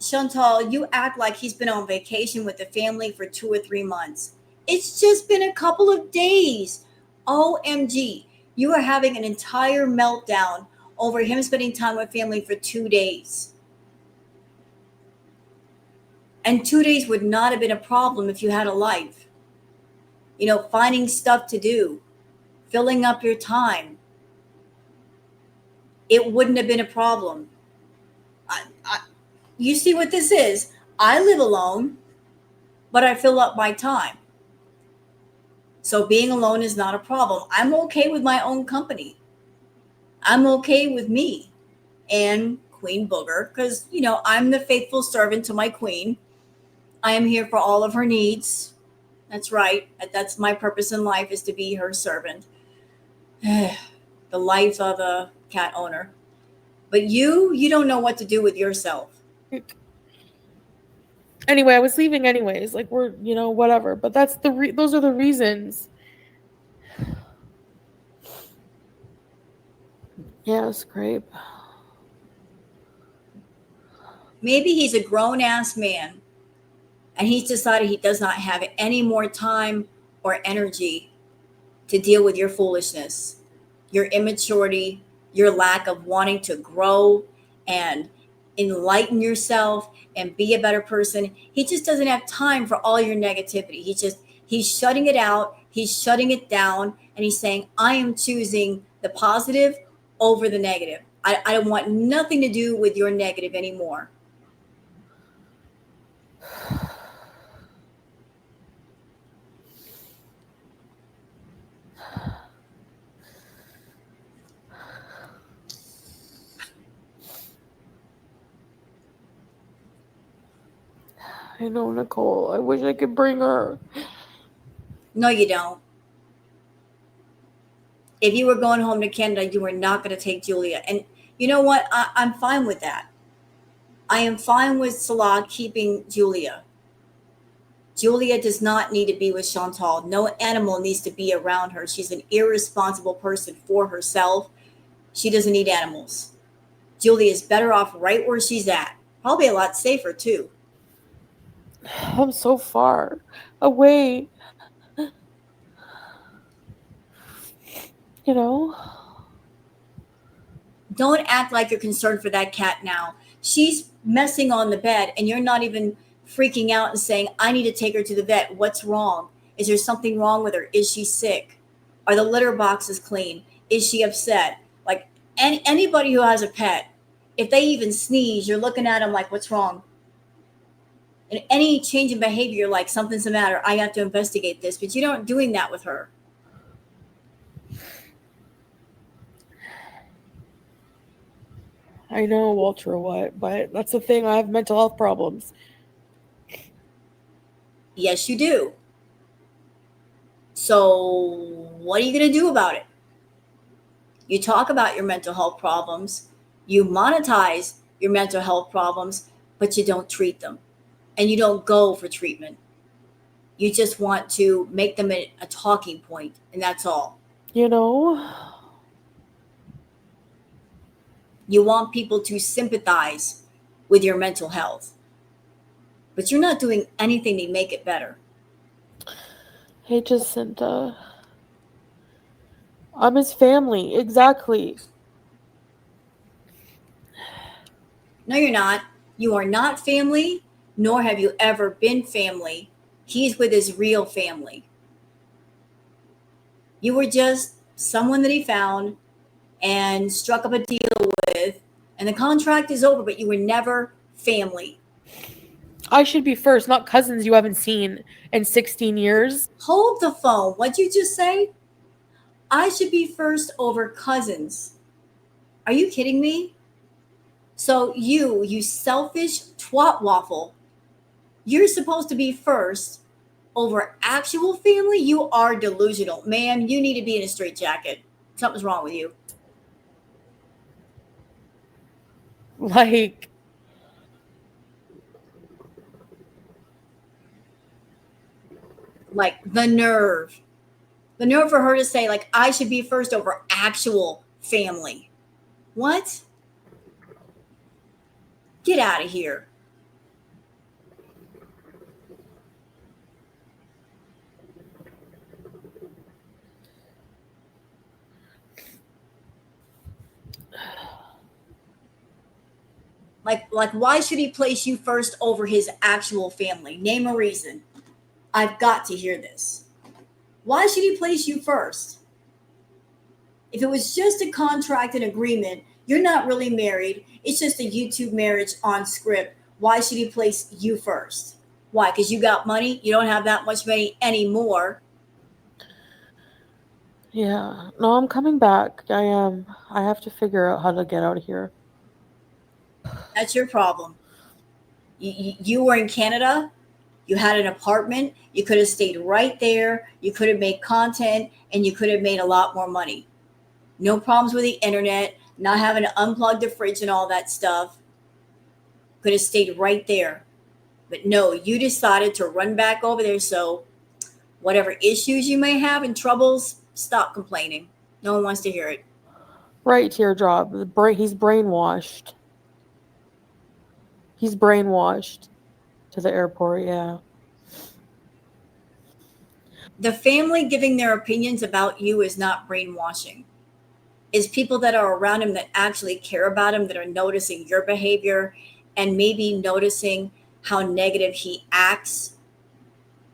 Chantal, you act like he's been on vacation with the family for 2 or 3 months. It's just been a couple of days. OMG. You are having an entire meltdown over him spending time with family for 2 days. And 2 days would not have been a problem if you had a life. Finding stuff to do, filling up your time. It wouldn't have been a problem. You see what this is? I live alone, but I fill up my time. So being alone is not a problem. I'm okay with my own company. I'm okay with me and Queen Booger because, I'm the faithful servant to my queen. I am here for all of her needs. That's right. That's my purpose in life, is to be her servant. The life of a cat owner. But you don't know what to do with yourself. anyway, I was leaving anyways. Like we're, whatever. But that's those are the reasons. Yeah, scrape. Maybe he's a grown ass man and he's decided he does not have any more time or energy to deal with your foolishness, your immaturity, your lack of wanting to grow and enlighten yourself and be a better person. He just doesn't have time for all your negativity. He's shutting it out, he's shutting it down, and he's saying, I am choosing the positive over the negative. I want nothing to do with your negative anymore. I know, Nicole. I wish I could bring her. No, you don't. If you were going home to Canada, you were not going to take Julia. And you know what? I'm fine with that. I am fine with Salah keeping Julia. Julia does not need to be with Chantal. No animal needs to be around her. She's an irresponsible person for herself. She doesn't need animals. Julia is better off right where she's at. Probably a lot safer, too. I'm so far away. You know? Don't act like you're concerned for that cat now. She's messing on the bed, and you're not even freaking out and saying, I need to take her to the vet. What's wrong? Is there something wrong with her? Is she sick? Are the litter boxes clean? Is she upset? Like anybody who has a pet, if they even sneeze, you're looking at them like, what's wrong? And any change in behavior, you're like, something's the matter. I have to investigate this. But you aren't doing that with her. I know, Ultra What, but that's the thing. I have mental health problems. Yes, you do. So what are you going to do about it? You talk about your mental health problems, you monetize your mental health problems, but you don't treat them and you don't go for treatment. You just want to make them a talking point, and that's all. You know? You want people to sympathize with your mental health, but you're not doing anything to make it better. Hey, Jacinta. I'm his family. Exactly. No, you're not. You are not family, nor have you ever been family. He's with his real family. You were just someone that he found and struck up a deal with, and the contract is over, but you were never family. I should be first, not cousins you haven't seen in 16 years. Hold the phone. What'd you just say? I should be first over cousins. Are you kidding me? So you selfish twat waffle, you're supposed to be first over actual family? You are delusional. Ma'am, you need to be in a straitjacket. Something's wrong with you. Like, Like the nerve. The nerve for her to say, like, I should be first over actual family. What? Get out of here. Like why should he place you first over his actual family? Name a reason. I've got to hear this. Why should he place you first? If it was just a contract and agreement, you're not really married. It's just a YouTube marriage on script. Why should he place you first? Why? Because you got money? You don't have that much money anymore. yeah. No, I'm coming back. I am. I have to figure out how to get out of here. That's your problem. You were in Canada. You had an apartment. You could have stayed right there. You could have made content and you could have made a lot more money. No problems with the internet, not having to unplug the fridge and all that stuff. Could have stayed right there. But no, you decided to run back over there. So, whatever issues you may have and troubles, stop complaining. No one wants to hear it. Right, teardrop. He's brainwashed. He's brainwashed to the airport, yeah. The family giving their opinions about you is not brainwashing. It's people that are around him that actually care about him, that are noticing your behavior and maybe noticing how negative he acts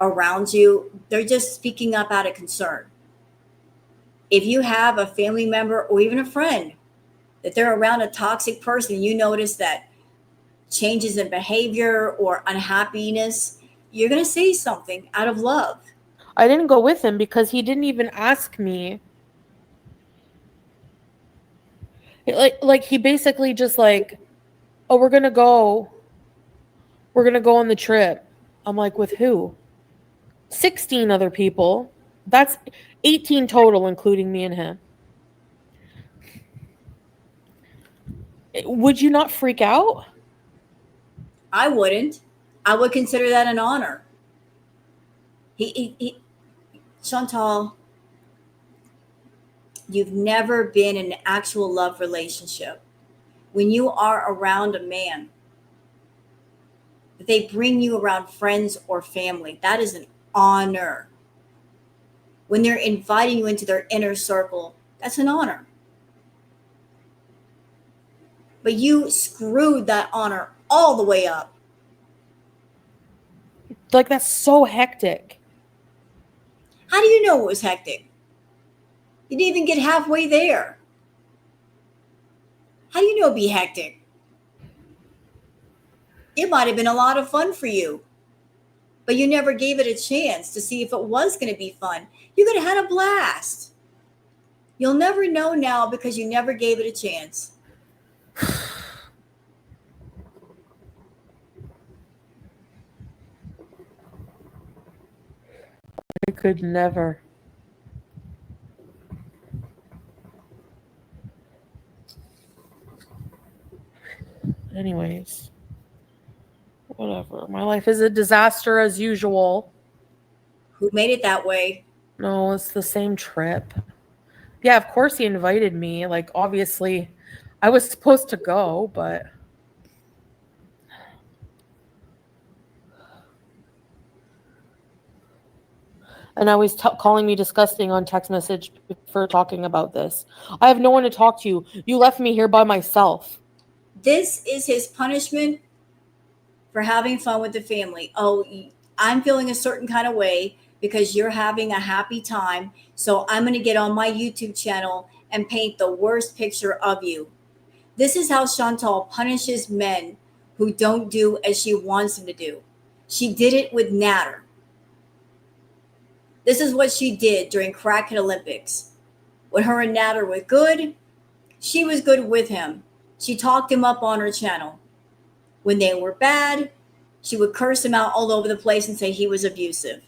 around you. They're just speaking up out of concern. If you have a family member or even a friend that they're around a toxic person, you notice that changes in behavior or unhappiness, you're going to say something out of love. I didn't go with him because he didn't even ask me. Like he basically just like, "Oh, we're going to go. We're going to go on the trip." I'm like, "With who?" 16 other people. That's 18 total including me and him. Would you not freak out? I wouldn't. I would consider that an honor. He Chantal, you've never been in an actual love relationship. When you are around a man, that they bring you around friends or family, that is an honor. When they're inviting you into their inner circle, that's an honor. But you screwed that honor all the way up. Like that's so hectic. How do you know it was hectic? You didn't even get halfway there. How do you know it'd be hectic? It might have been a lot of fun for you, but you never gave it a chance to see if it was going to be fun. You could have had a blast. You'll never know now because you never gave it a chance. I could never. Anyways, whatever. My life is a disaster as usual. Who made it that way? No, it's the same trip. Yeah, of course he invited me. Like, obviously, I was supposed to go, but. And now he's calling me disgusting on text message for talking about this. I have no one to talk to. You left me here by myself. This is his punishment for having fun with the family. Oh, I'm feeling a certain kind of way because you're having a happy time. So I'm going to get on my YouTube channel and paint the worst picture of you. This is how Chantal punishes men who don't do as she wants them to do. She did it with Natter. This is what she did during Crackhead Olympics. When her and Natter were good, she was good with him. She talked him up on her channel. When they were bad, she would curse him out all over the place and say he was abusive.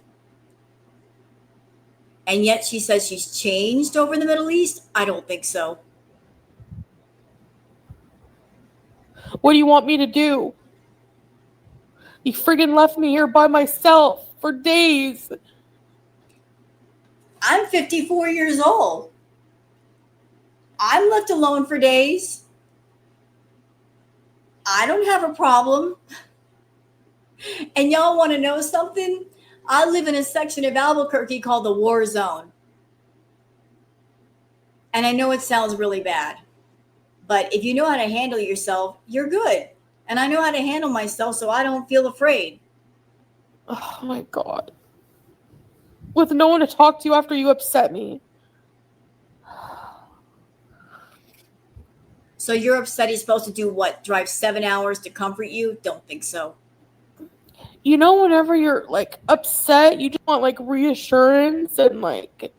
And yet she says she's changed over in the Middle East? I don't think so. What do you want me to do? You friggin' left me here by myself for days. I'm 54 years old. I'm left alone for days. I don't have a problem. And y'all want to know something? I live in a section of Albuquerque called the War Zone. And I know it sounds really bad, but if you know how to handle yourself, you're good. And I know how to handle myself, so I don't feel afraid. Oh my God. With no one to talk to after you upset me. So you're upset he's supposed to do what? Drive 7 hours to comfort you? Don't think so. You know, whenever you're like upset, you just want like reassurance and like.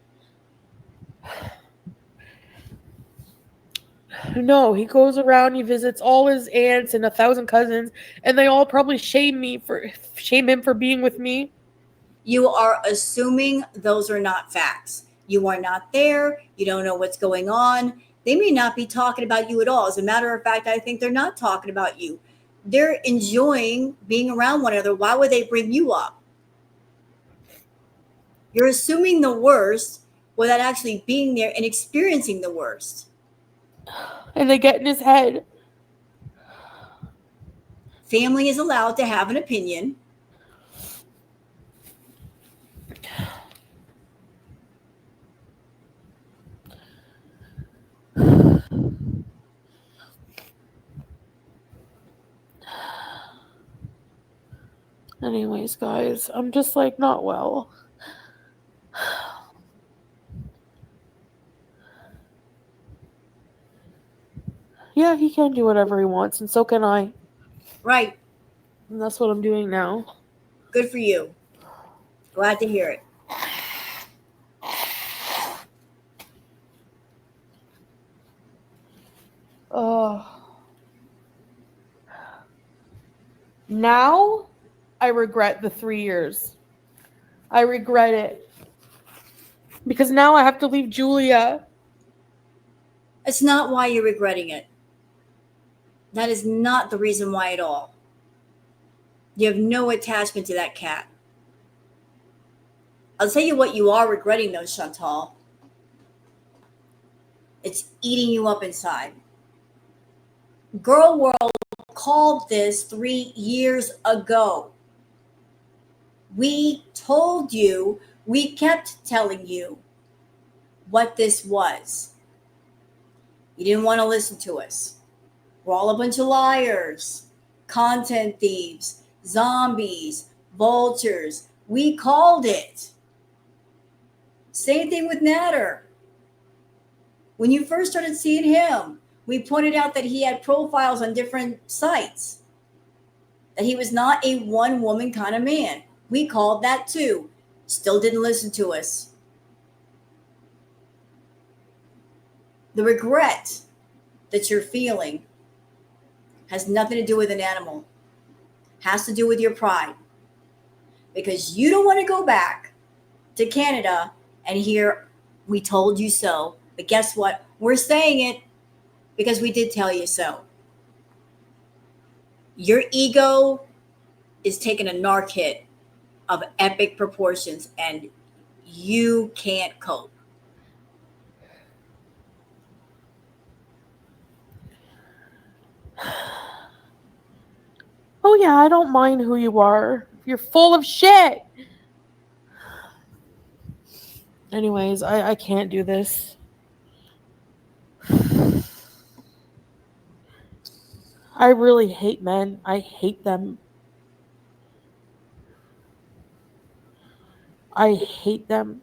No, he goes around, he visits all his aunts and 1,000 cousins, and they all probably shame him for being with me. You are assuming those are not facts. You are not there. You don't know what's going on. They may not be talking about you at all. As a matter of fact, I think they're not talking about you. They're enjoying being around one another. Why would they bring you up? You're assuming the worst without actually being there and experiencing the worst. And they get in his head. Family is allowed to have an opinion. Anyways, guys, I'm just like not well. Yeah, he can do whatever he wants, and so can I. Right. And that's what I'm doing now. Good for you. Glad to hear it. Now, I regret the 3 years. I regret it. Because now I have to leave Julia. It's not why you're regretting it. That is not the reason why at all. You have no attachment to that cat. I'll tell you what you are regretting though, Chantal. It's eating you up inside. Girl World called this 3 years ago. We told you, we kept telling you what this was. You didn't want to listen to us. We're all a bunch of liars, content thieves, zombies, vultures. We called it. Same thing with Natter. When you first started seeing him, we pointed out that he had profiles on different sites, that he was not a one-woman kind of man. We called that too. Still didn't listen to us. The regret that you're feeling has nothing to do with an animal. Has to do with your pride. Because you don't want to go back to Canada and hear, we told you so. But guess what? We're saying it because we did tell you so. Your ego is taking a narc hit of epic proportions and you can't cope. Oh yeah, I don't mind who you are. You're full of shit. Anyways, I can't do this. I really hate men. I hate them. I hate them.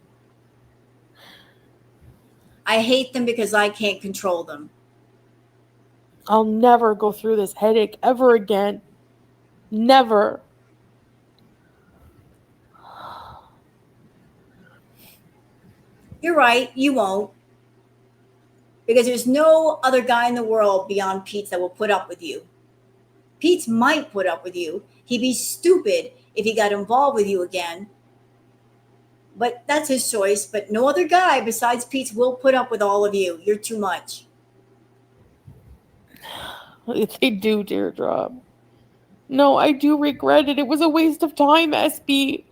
I hate them because I can't control them. I'll never go through this headache ever again. Never. You're right, you won't. Because there's no other guy in the world beyond Pete that will put up with you. Pete might put up with you. He'd be stupid if he got involved with you again. But that's his choice. But no other guy besides Pete will put up with all of you. You're too much. They do, Deirdre. No, I do regret it. It was a waste of time, SB.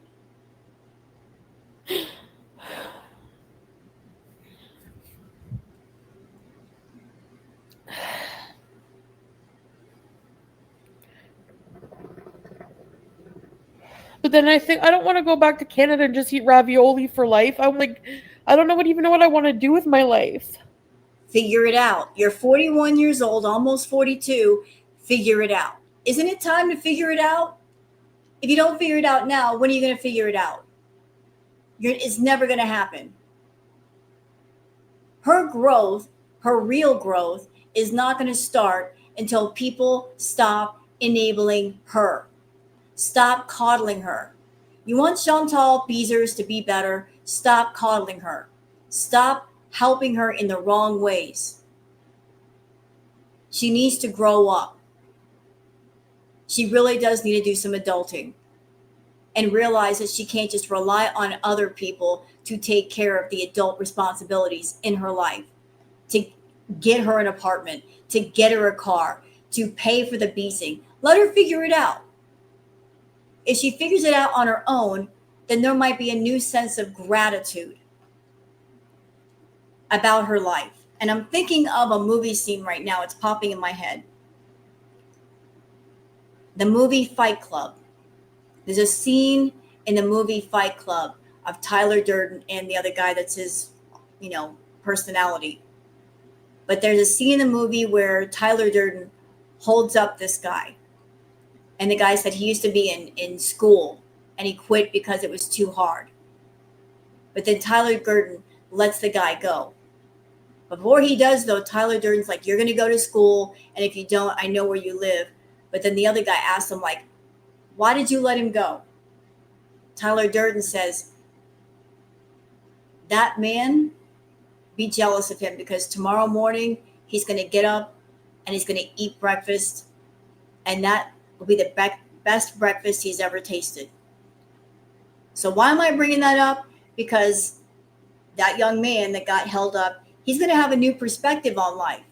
But then I think I don't want to go back to Canada and just eat ravioli for life. I'm like, I don't even know what I want to do with my life. Figure it out. You're 41 years old, almost 42. Figure it out. Isn't it time to figure it out? If you don't figure it out now, when are you going to figure it out? It's never going to happen. Her growth, her real growth, is not going to start until people stop enabling her. Stop coddling her. You want Chantal Beezers to be better? Stop coddling her. Stop helping her in the wrong ways. She needs to grow up. She really does need to do some adulting and realize that she can't just rely on other people to take care of the adult responsibilities in her life, to get her an apartment, to get her a car, to pay for the beasing. Let her figure it out. If she figures it out on her own, then there might be a new sense of gratitude about her life. And I'm thinking of a movie scene right now. It's popping in my head. The movie Fight Club. There's a scene in the movie Fight Club of Tyler Durden and the other guy that's his, personality. But there's a scene in the movie where Tyler Durden holds up this guy. And the guy said he used to be in school and he quit because it was too hard. But then Tyler Durden lets the guy go. Before he does, though, Tyler Durden's like, you're going to go to school, and if you don't, I know where you live. But then the other guy asks him, like, why did you let him go? Tyler Durden says, that man, be jealous of him because tomorrow morning he's going to get up and he's going to eat breakfast, and that will be the best breakfast he's ever tasted. So why am I bringing that up? Because that young man that got held up, he's going to have a new perspective on life.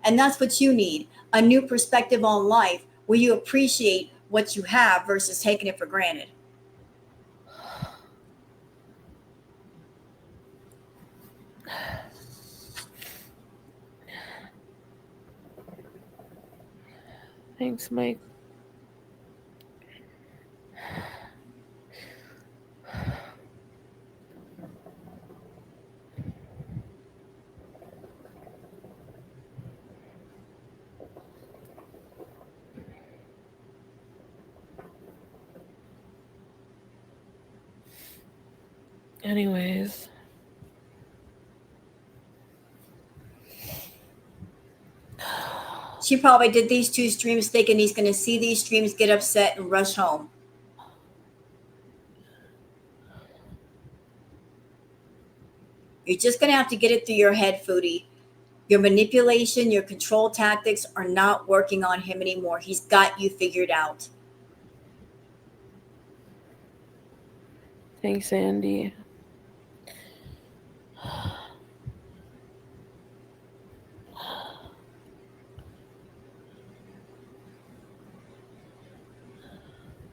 And that's what you need, a new perspective on life where you appreciate what you have versus taking it for granted. Thanks, Mike. Anyways. She probably did these 2 streams thinking he's going to see these streams, get upset, and rush home. You're just going to have to get it through your head, Foodie. Your manipulation, your control tactics are not working on him anymore. He's got you figured out. Thanks, Andy.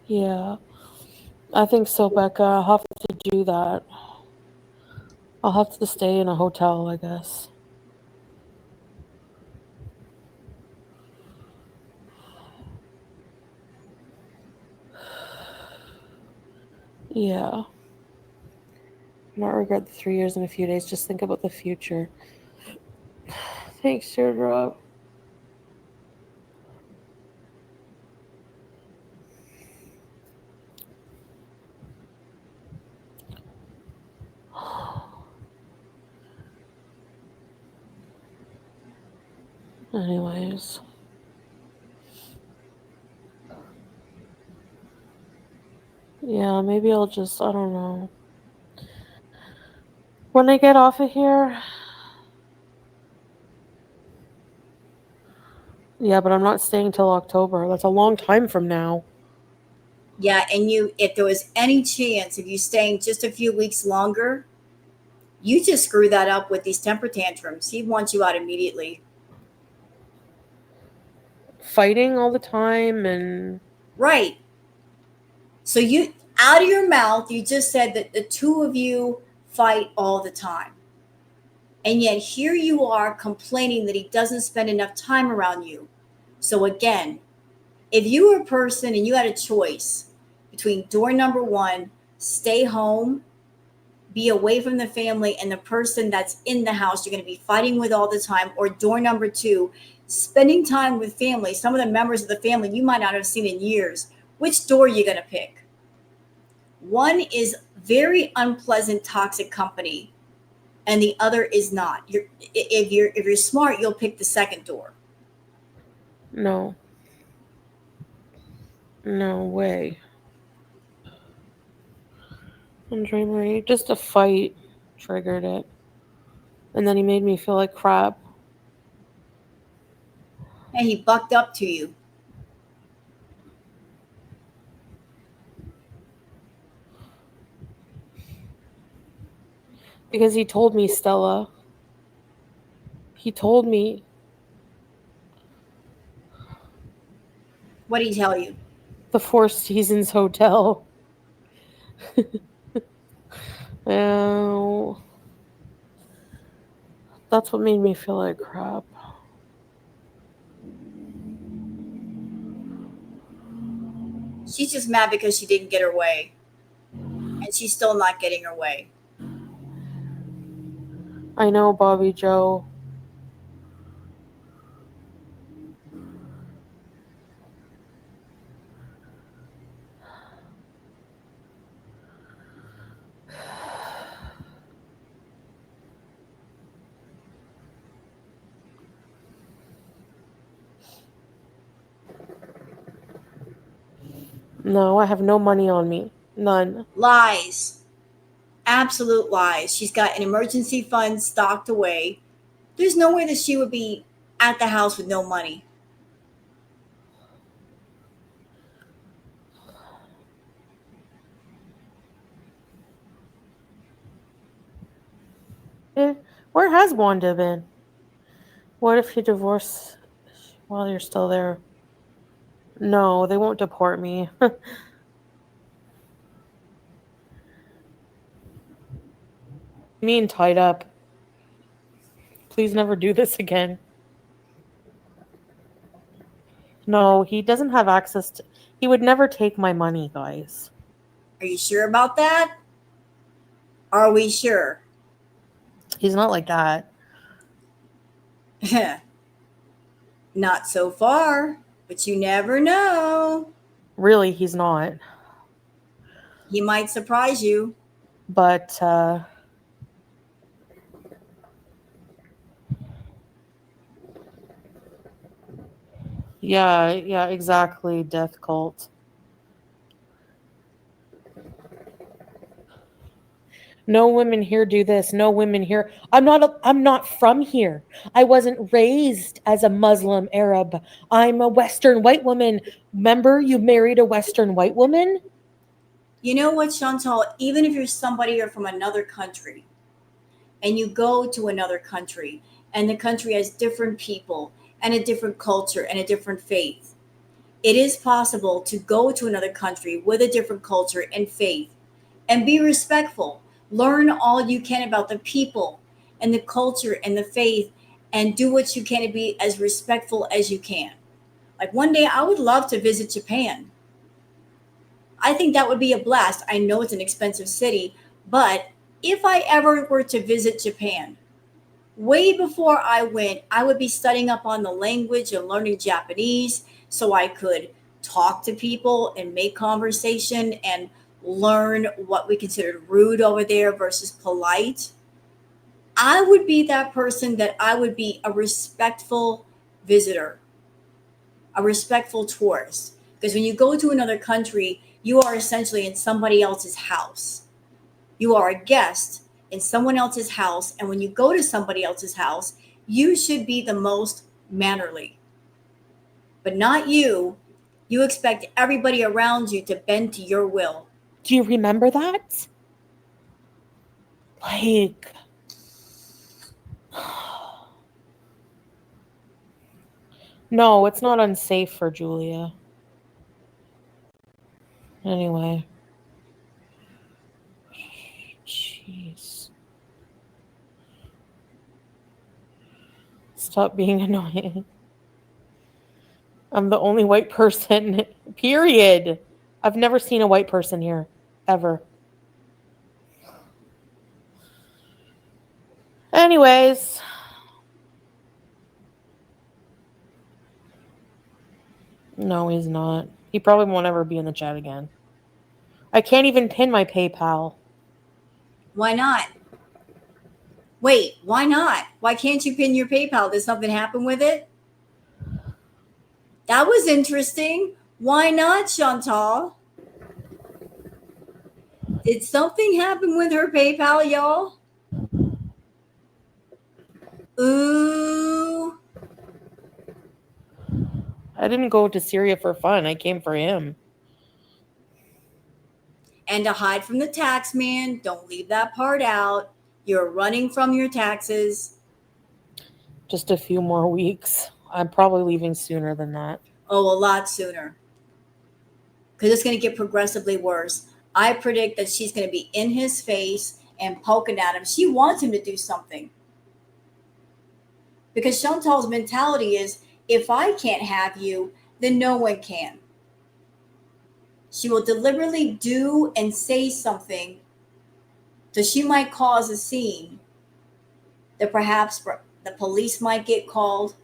Yeah, I think so, Becca. I'll have to do that. I'll have to stay in a hotel, I guess. Yeah. Not regret the 3 years and a few days. Just think about the future. Thanks, Deirdre. Anyways. Yeah, maybe I'll just, I don't know. When I get off of here, yeah, but I'm not staying till October. That's a long time from now. Yeah, and if there was any chance of you staying just a few weeks longer, you just screw that up with these temper tantrums. He wants you out immediately. Fighting all the time and Right. So you out of your mouth, you just said that the two of you fight all the time. And yet here you are complaining that he doesn't spend enough time around you. So again, if you were a person and you had a choice between door number one, stay home, be away from the family and the person that's in the house you're going to be fighting with all the time, or door number two, spending time with family, some of the members of the family you might not have seen in years, which door are you going to pick? One is very unpleasant, toxic company, and the other is not. If you're smart, you'll pick the second door. no, no way. And Dreamery, just a fight triggered it. And then he made me feel like crap And he bucked up to you. because he told me, Stella. He told me What did he tell you? the Four Seasons Hotel. Oh, that's what made me feel like crap. She's just mad because she didn't get her way, and she's still not getting her way. I know, Bobby Joe. No, I have no money on me. None. Lies. Absolute lies. She's got an emergency fund stocked away. There's no way that she would be at the house with no money. Eh, where has Wanda been? What if you divorce while you're still there? No, they won't deport me. Me and tied up. Please never do this again. No, he doesn't have access to. He would never take my money, guys. Are you sure about that? Are we sure? He's not like that. Not so far, but you never know. Really, he's not. He might surprise you. But yeah, exactly. Death cult. No women here do this. No women here. I'm not from here. I wasn't raised as a Muslim Arab. I'm a Western white woman. Remember, you married a Western white woman? You know what, Chantal? Even if you're somebody or from another country and you go to another country and the country has different people and a different culture and a different faith, it is possible to go to another country with a different culture and faith and be respectful. Learn all you can about the people and the culture and the faith and do what you can to be as respectful as you can. Like one day, I would love to visit Japan. I think that would be a blast. I know it's an expensive city, but if I ever were to visit Japan, way before I went, I would be studying up on the language and learning Japanese so I could talk to people and make conversation and learn what we considered rude over there versus polite. I would be that person that I would be a respectful visitor, a respectful tourist. Because when you go to another country, you are essentially in somebody else's house. You are a guest in someone else's house. And when you go to somebody else's house, you should be the most mannerly. But not you. You expect everybody around you to bend to your will. Do you remember that? Like, no, it's not unsafe for Julia. Anyway. Jeez. Stop being annoying. I'm the only white person, period. I've never seen a white person here, ever. Anyways. No, he's not. He probably won't ever be in the chat again. I can't even pin my PayPal. Why not? Wait, why not? Why can't you pin your PayPal? Did something happen with it? That was interesting. Why not, Chantal? Did something happen with her PayPal, y'all? Ooh. I didn't go to Syria for fun. I came for him. And to hide from the tax man, don't leave that part out. You're running from your taxes. Just a few more weeks. I'm probably leaving sooner than that. Oh, a lot sooner. Because it's going to get progressively worse. I predict that she's going to be in his face and poking at him. She wants him to do something. Because Chantal's mentality is, if I can't have you, then no one can. She will deliberately do and say something so she might cause a scene that perhaps the police might get called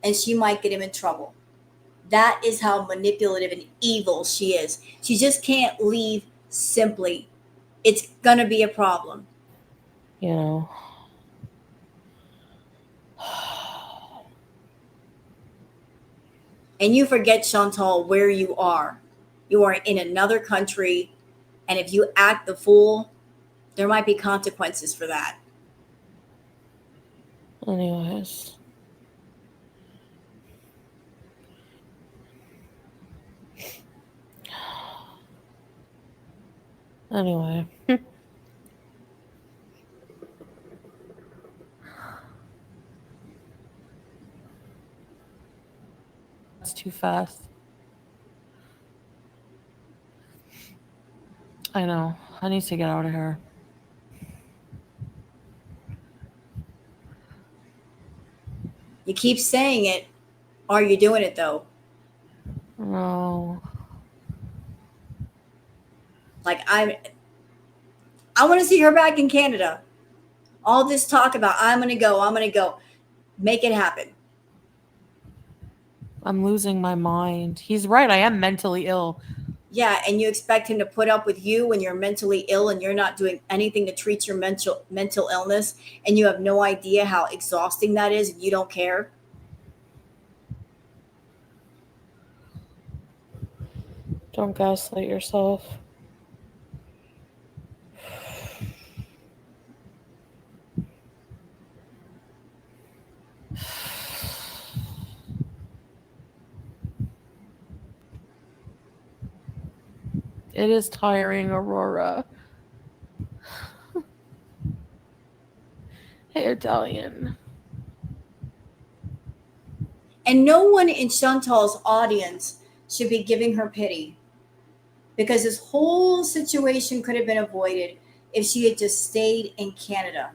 and she might get him in trouble. That is how manipulative and evil she is. She just can't leave simply. It's going to be a problem. You know. And you forget, Chantal, where you are. You are in another country, and if you act the fool, there might be consequences for that. Anyways. Anyway. It's too fast. I know. I need to get out of here. You keep saying it. Are you doing it, though? No. Like, I want to see her back in Canada. All this talk about, I'm going to go. Make it happen. I'm losing my mind. He's right. I am mentally ill. Yeah, and you expect him to put up with you when you're mentally ill and you're not doing anything to treat your mental illness, and you have no idea how exhausting that is and you don't care? Don't gaslight yourself. It is tiring, Aurora. Hey, Italian. And no one in Chantal's audience should be giving her pity, because this whole situation could have been avoided if she had just stayed in Canada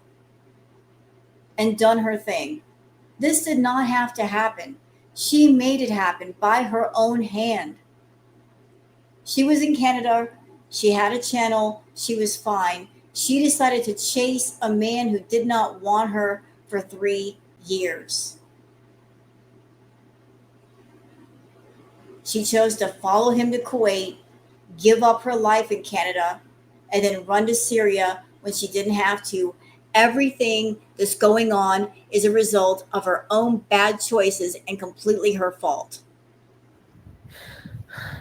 and done her thing. This did not have to happen. She made it happen by her own hand. She was in Canada. She had a channel. She was fine. She decided to chase a man who did not want her for 3 years. She chose to follow him to Kuwait, give up her life in Canada, and then run to Syria when she didn't have to, Everything that's going on is a result of her own bad choices and completely her fault.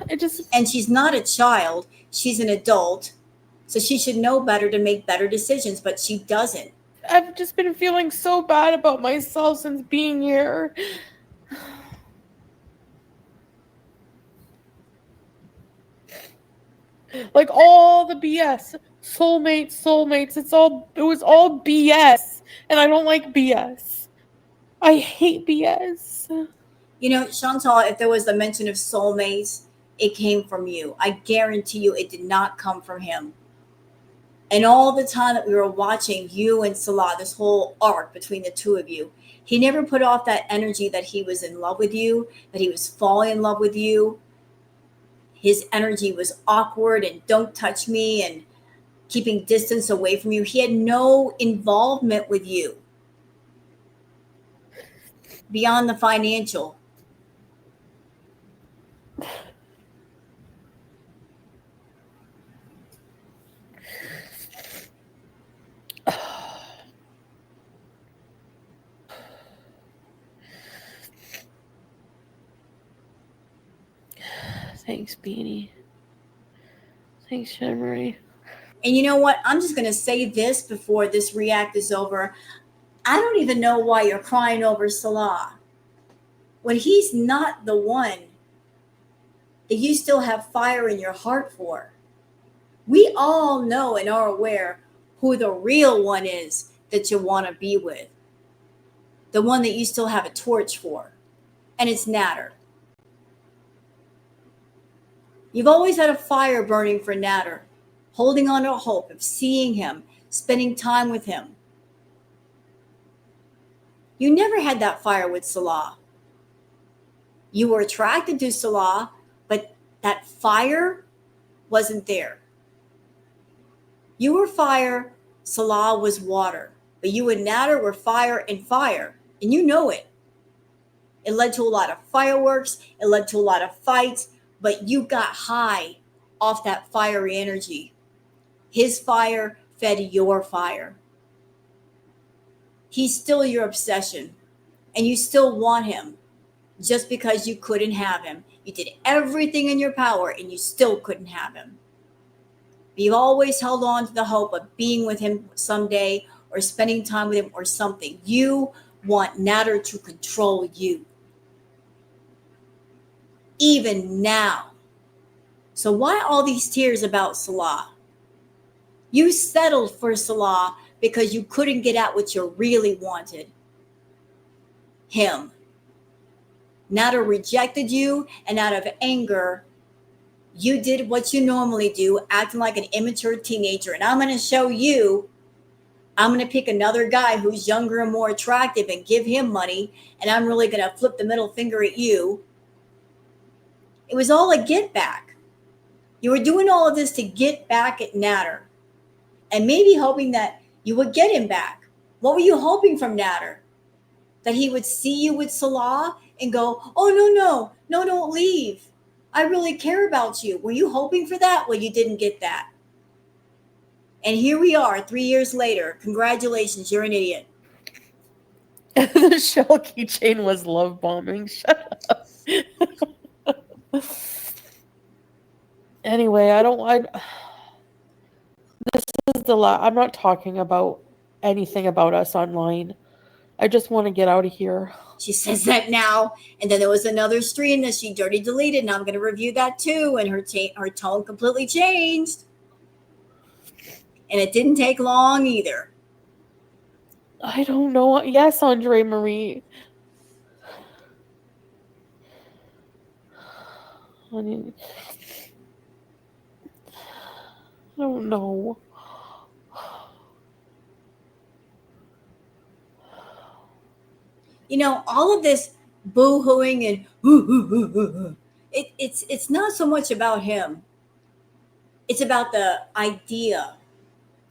It just, And she's not a child, she's an adult. So she should know better to make better decisions, but she doesn't. I've just been feeling so bad about myself since being here. Like all the BS, soulmates, it was all BS. And I don't like BS. I hate BS. You know, Chantal, if there was a mention of soulmates, it came from you. I guarantee you it did not come from him. And all the time that we were watching you and Salah, this whole arc between the two of you, he never put off that energy that he was in love with you, that he was falling in love with you. His energy was awkward and don't touch me and keeping distance away from you. He had no involvement with you beyond the financial. Thanks, Beanie. Thanks, Shamroy. And you know what? I'm just going to say this before this react is over. I don't even know why you're crying over Salah when he's not the one that you still have fire in your heart for. We all know and are aware who the real one is that you want to be with, the one that you still have a torch for, and it's Natter. You've always had a fire burning for Natter, holding on to hope of seeing him, spending time with him. You never had that fire with Salah. You were attracted to Salah, but that fire wasn't there. You were fire, Salah was water, but you and Natter were fire, and you know it. It led to a lot of fireworks, it led to a lot of fights, but you got high off that fiery energy. His fire fed your fire. He's still your obsession, and you still want him just because you couldn't have him. You did everything in your power, and you still couldn't have him. But you've always held on to the hope of being with him someday or spending time with him or something. You want Natter to control you. Even now. So why all these tears about Salah? You settled for Salah because you couldn't get at what you really wanted. Him. Natter rejected you, and out of anger, you did what you normally do, acting like an immature teenager. And I'm going to show you, I'm going to pick another guy who's younger and more attractive and give him money, and I'm really going to flip the middle finger at you. It was all a get back. You were doing all of this to get back at Natter and maybe hoping that you would get him back. What were you hoping from Natter? That he would see you with Salah and go, oh, no, don't leave. I really care about you. Were you hoping for that? Well, you didn't get that. And here we are 3 years later. Congratulations, you're an idiot. The shell keychain was love bombing. Shut up. Anyway, this is the last. I'm not talking about anything about us online. I just want to get out of here. She says that now. And then there was another stream that she dirty deleted. And I'm going to review that too. And her tone completely changed. And it didn't take long either. I don't know. Yes, Andre Marie. I don't know. You know, all of this boo-hooing and it's not so much about him. It's about the idea.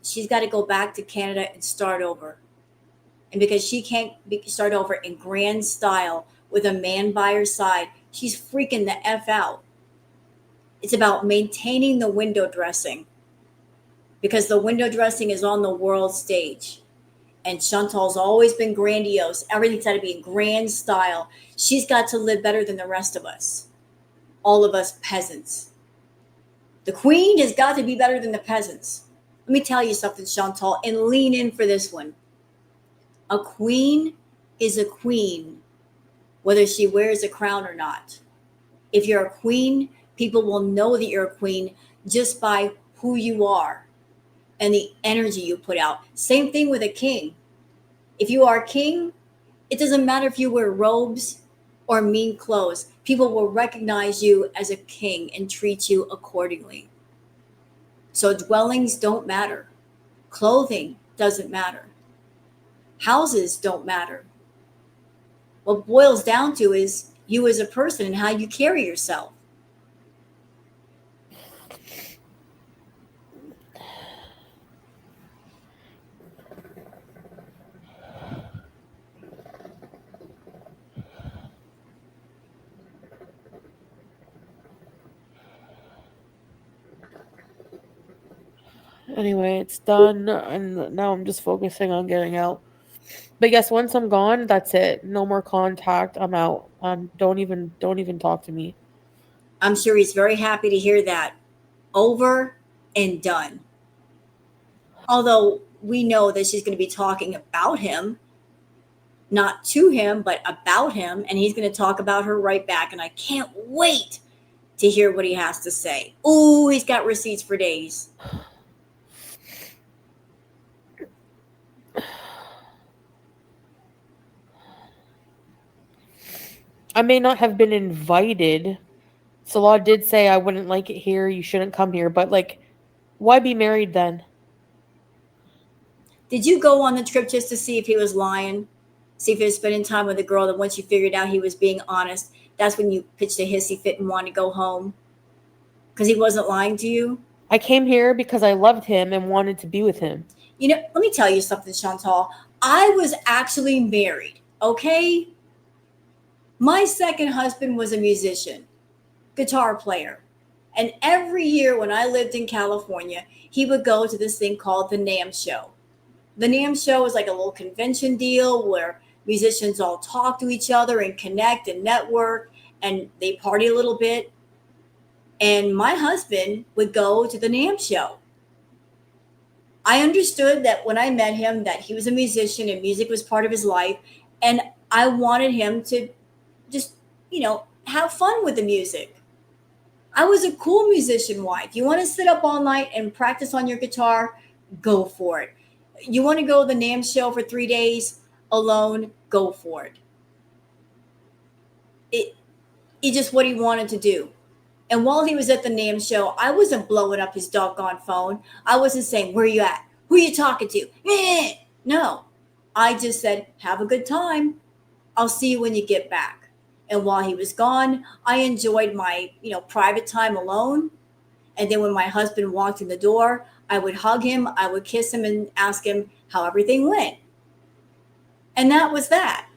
She's got to go back to Canada and start over. And because she can't start over in grand style with a man by her side, she's freaking the F out. It's about maintaining the window dressing because the window dressing is on the world stage. And Chantal's always been grandiose. Everything's got to be in grand style. She's got to live better than the rest of us, all of us peasants. The queen has got to be better than the peasants. Let me tell you something, Chantal, and lean in for this one. A queen is a queen, whether she wears a crown or not. If you're a queen, people will know that you're a queen just by who you are and the energy you put out. Same thing with a king. If you are a king, it doesn't matter if you wear robes or mean clothes. People will recognize you as a king and treat you accordingly. So dwellings don't matter. Clothing doesn't matter. Houses don't matter. What boils down to is you as a person and how you carry yourself. Anyway, it's done, and now I'm just focusing on getting out. But yes, once I'm gone, that's it. No more contact. I'm out. Don't even talk to me. I'm sure he's very happy to hear that. Over and done. Although we know that she's going to be talking about him, not to him, but about him, and he's going to talk about her right back. And I can't wait to hear what he has to say. Ooh, he's got receipts for days. I may not have been invited. Salah did say I wouldn't like it here. You shouldn't come here. But like, why be married then? Did you go on the trip just to see if he was lying? See if he was spending time with a girl that once you figured out he was being honest, that's when you pitched a hissy fit and wanted to go home? Because he wasn't lying to you? I came here because I loved him and wanted to be with him. You know, let me tell you something, Chantal. I was actually married, okay? My second husband was a musician, guitar player. And every year when I lived in California, he would go to this thing called the NAMM show. The NAMM show is like a little convention deal where musicians all talk to each other and connect and network and they party a little bit. And my husband would go to the NAMM show. I understood that when I met him that he was a musician and music was part of his life, and I wanted him to just, have fun with the music. I was a cool musician wife. You want to sit up all night and practice on your guitar? Go for it. You want to go to the NAMM show for 3 days alone? Go for it. It's just what he wanted to do. And while he was at the NAMM show, I wasn't blowing up his doggone phone. I wasn't saying, where you at? Who you talking to? No. I just said, have a good time. I'll see you when you get back. And while he was gone, I enjoyed my, private time alone. And then when my husband walked in the door, I would hug him, I would kiss him and ask him how everything went. And that was that.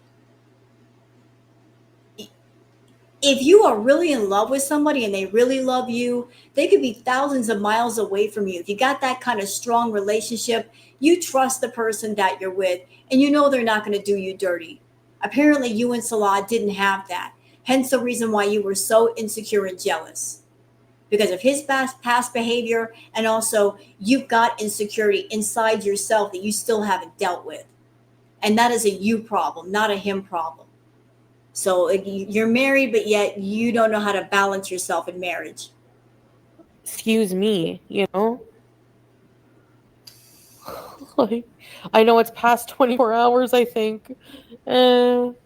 If you are really in love with somebody and they really love you, they could be thousands of miles away from you. If you got that kind of strong relationship, you trust the person that you're with and you know they're not going to do you dirty. Apparently, you and Salah didn't have that. Hence the reason why you were so insecure and jealous. Because of his past behavior, and also you've got insecurity inside yourself that you still haven't dealt with. And that is a you problem, not a him problem. So you're married, but yet you don't know how to balance yourself in marriage. Excuse me, Like, I know it's past 24 hours, I think. And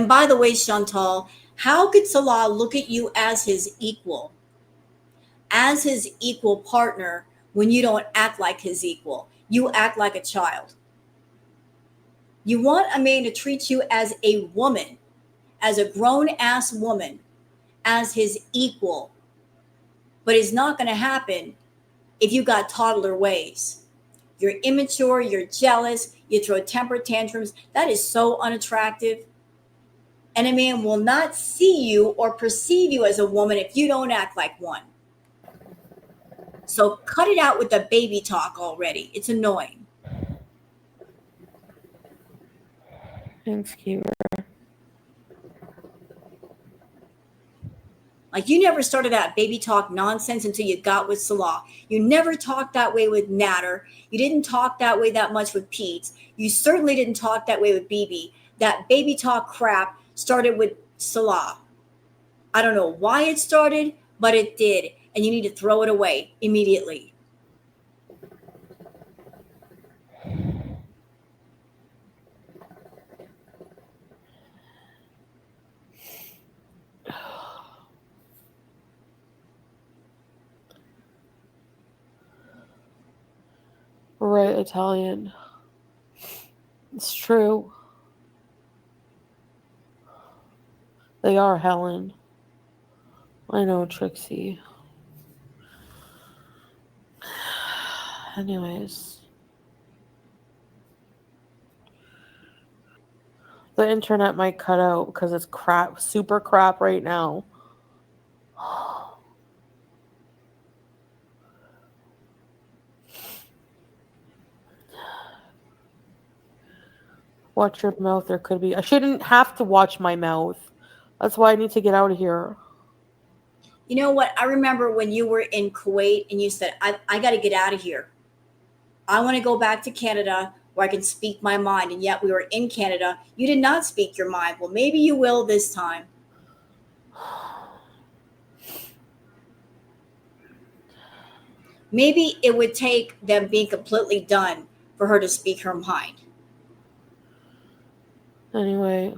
by the way, Chantal, how could Salah look at you as his equal partner, when you don't act like his equal? You act like a child. You want a man to treat you as a woman, as a grown ass woman, as his equal. But it's not going to happen if you got toddler ways. You're immature, you're jealous, you throw temper tantrums. That is so unattractive. And a man will not see you or perceive you as a woman if you don't act like one. So cut it out with the baby talk already. It's annoying. Thanks, Keeper. Like, you never started that baby talk nonsense until you got with Salah. You never talked that way with Natter. You didn't talk that way that much with Pete. You certainly didn't talk that way with BB. That baby talk crap started with Salah. I don't know why it started, but it did. And you need to throw it away immediately. Right, Italian. It's true. They are, Helen. I know, Trixie. Anyways. The internet might cut out because it's crap, super crap right now. Watch your mouth. There could be. I shouldn't have to watch my mouth. That's why I need to get out of here. You know what? I remember when you were in Kuwait and you said, I got to get out of here. I want to go back to Canada where I can speak my mind. And yet we were in Canada. You did not speak your mind. Well, maybe you will this time. Maybe it would take them being completely done for her to speak her mind. Anyway.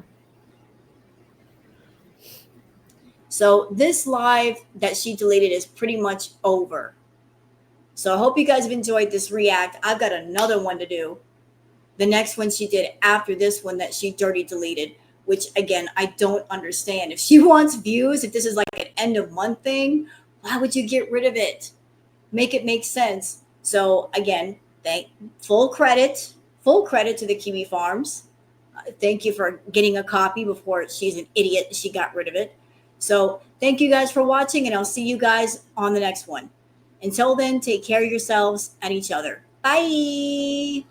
So this live that she deleted is pretty much over. So I hope you guys have enjoyed this react. I've got another one to do. The next one she did after this one that she dirty deleted, which again, I don't understand. If she wants views, if this is like an end of month thing, why would you get rid of it? Make it make sense. So again, full credit to the Kiwi Farms. Thank you for getting a copy before she's an idiot. She got rid of it. So thank you guys for watching, and I'll see you guys on the next one. Until then, take care of yourselves and each other. Bye.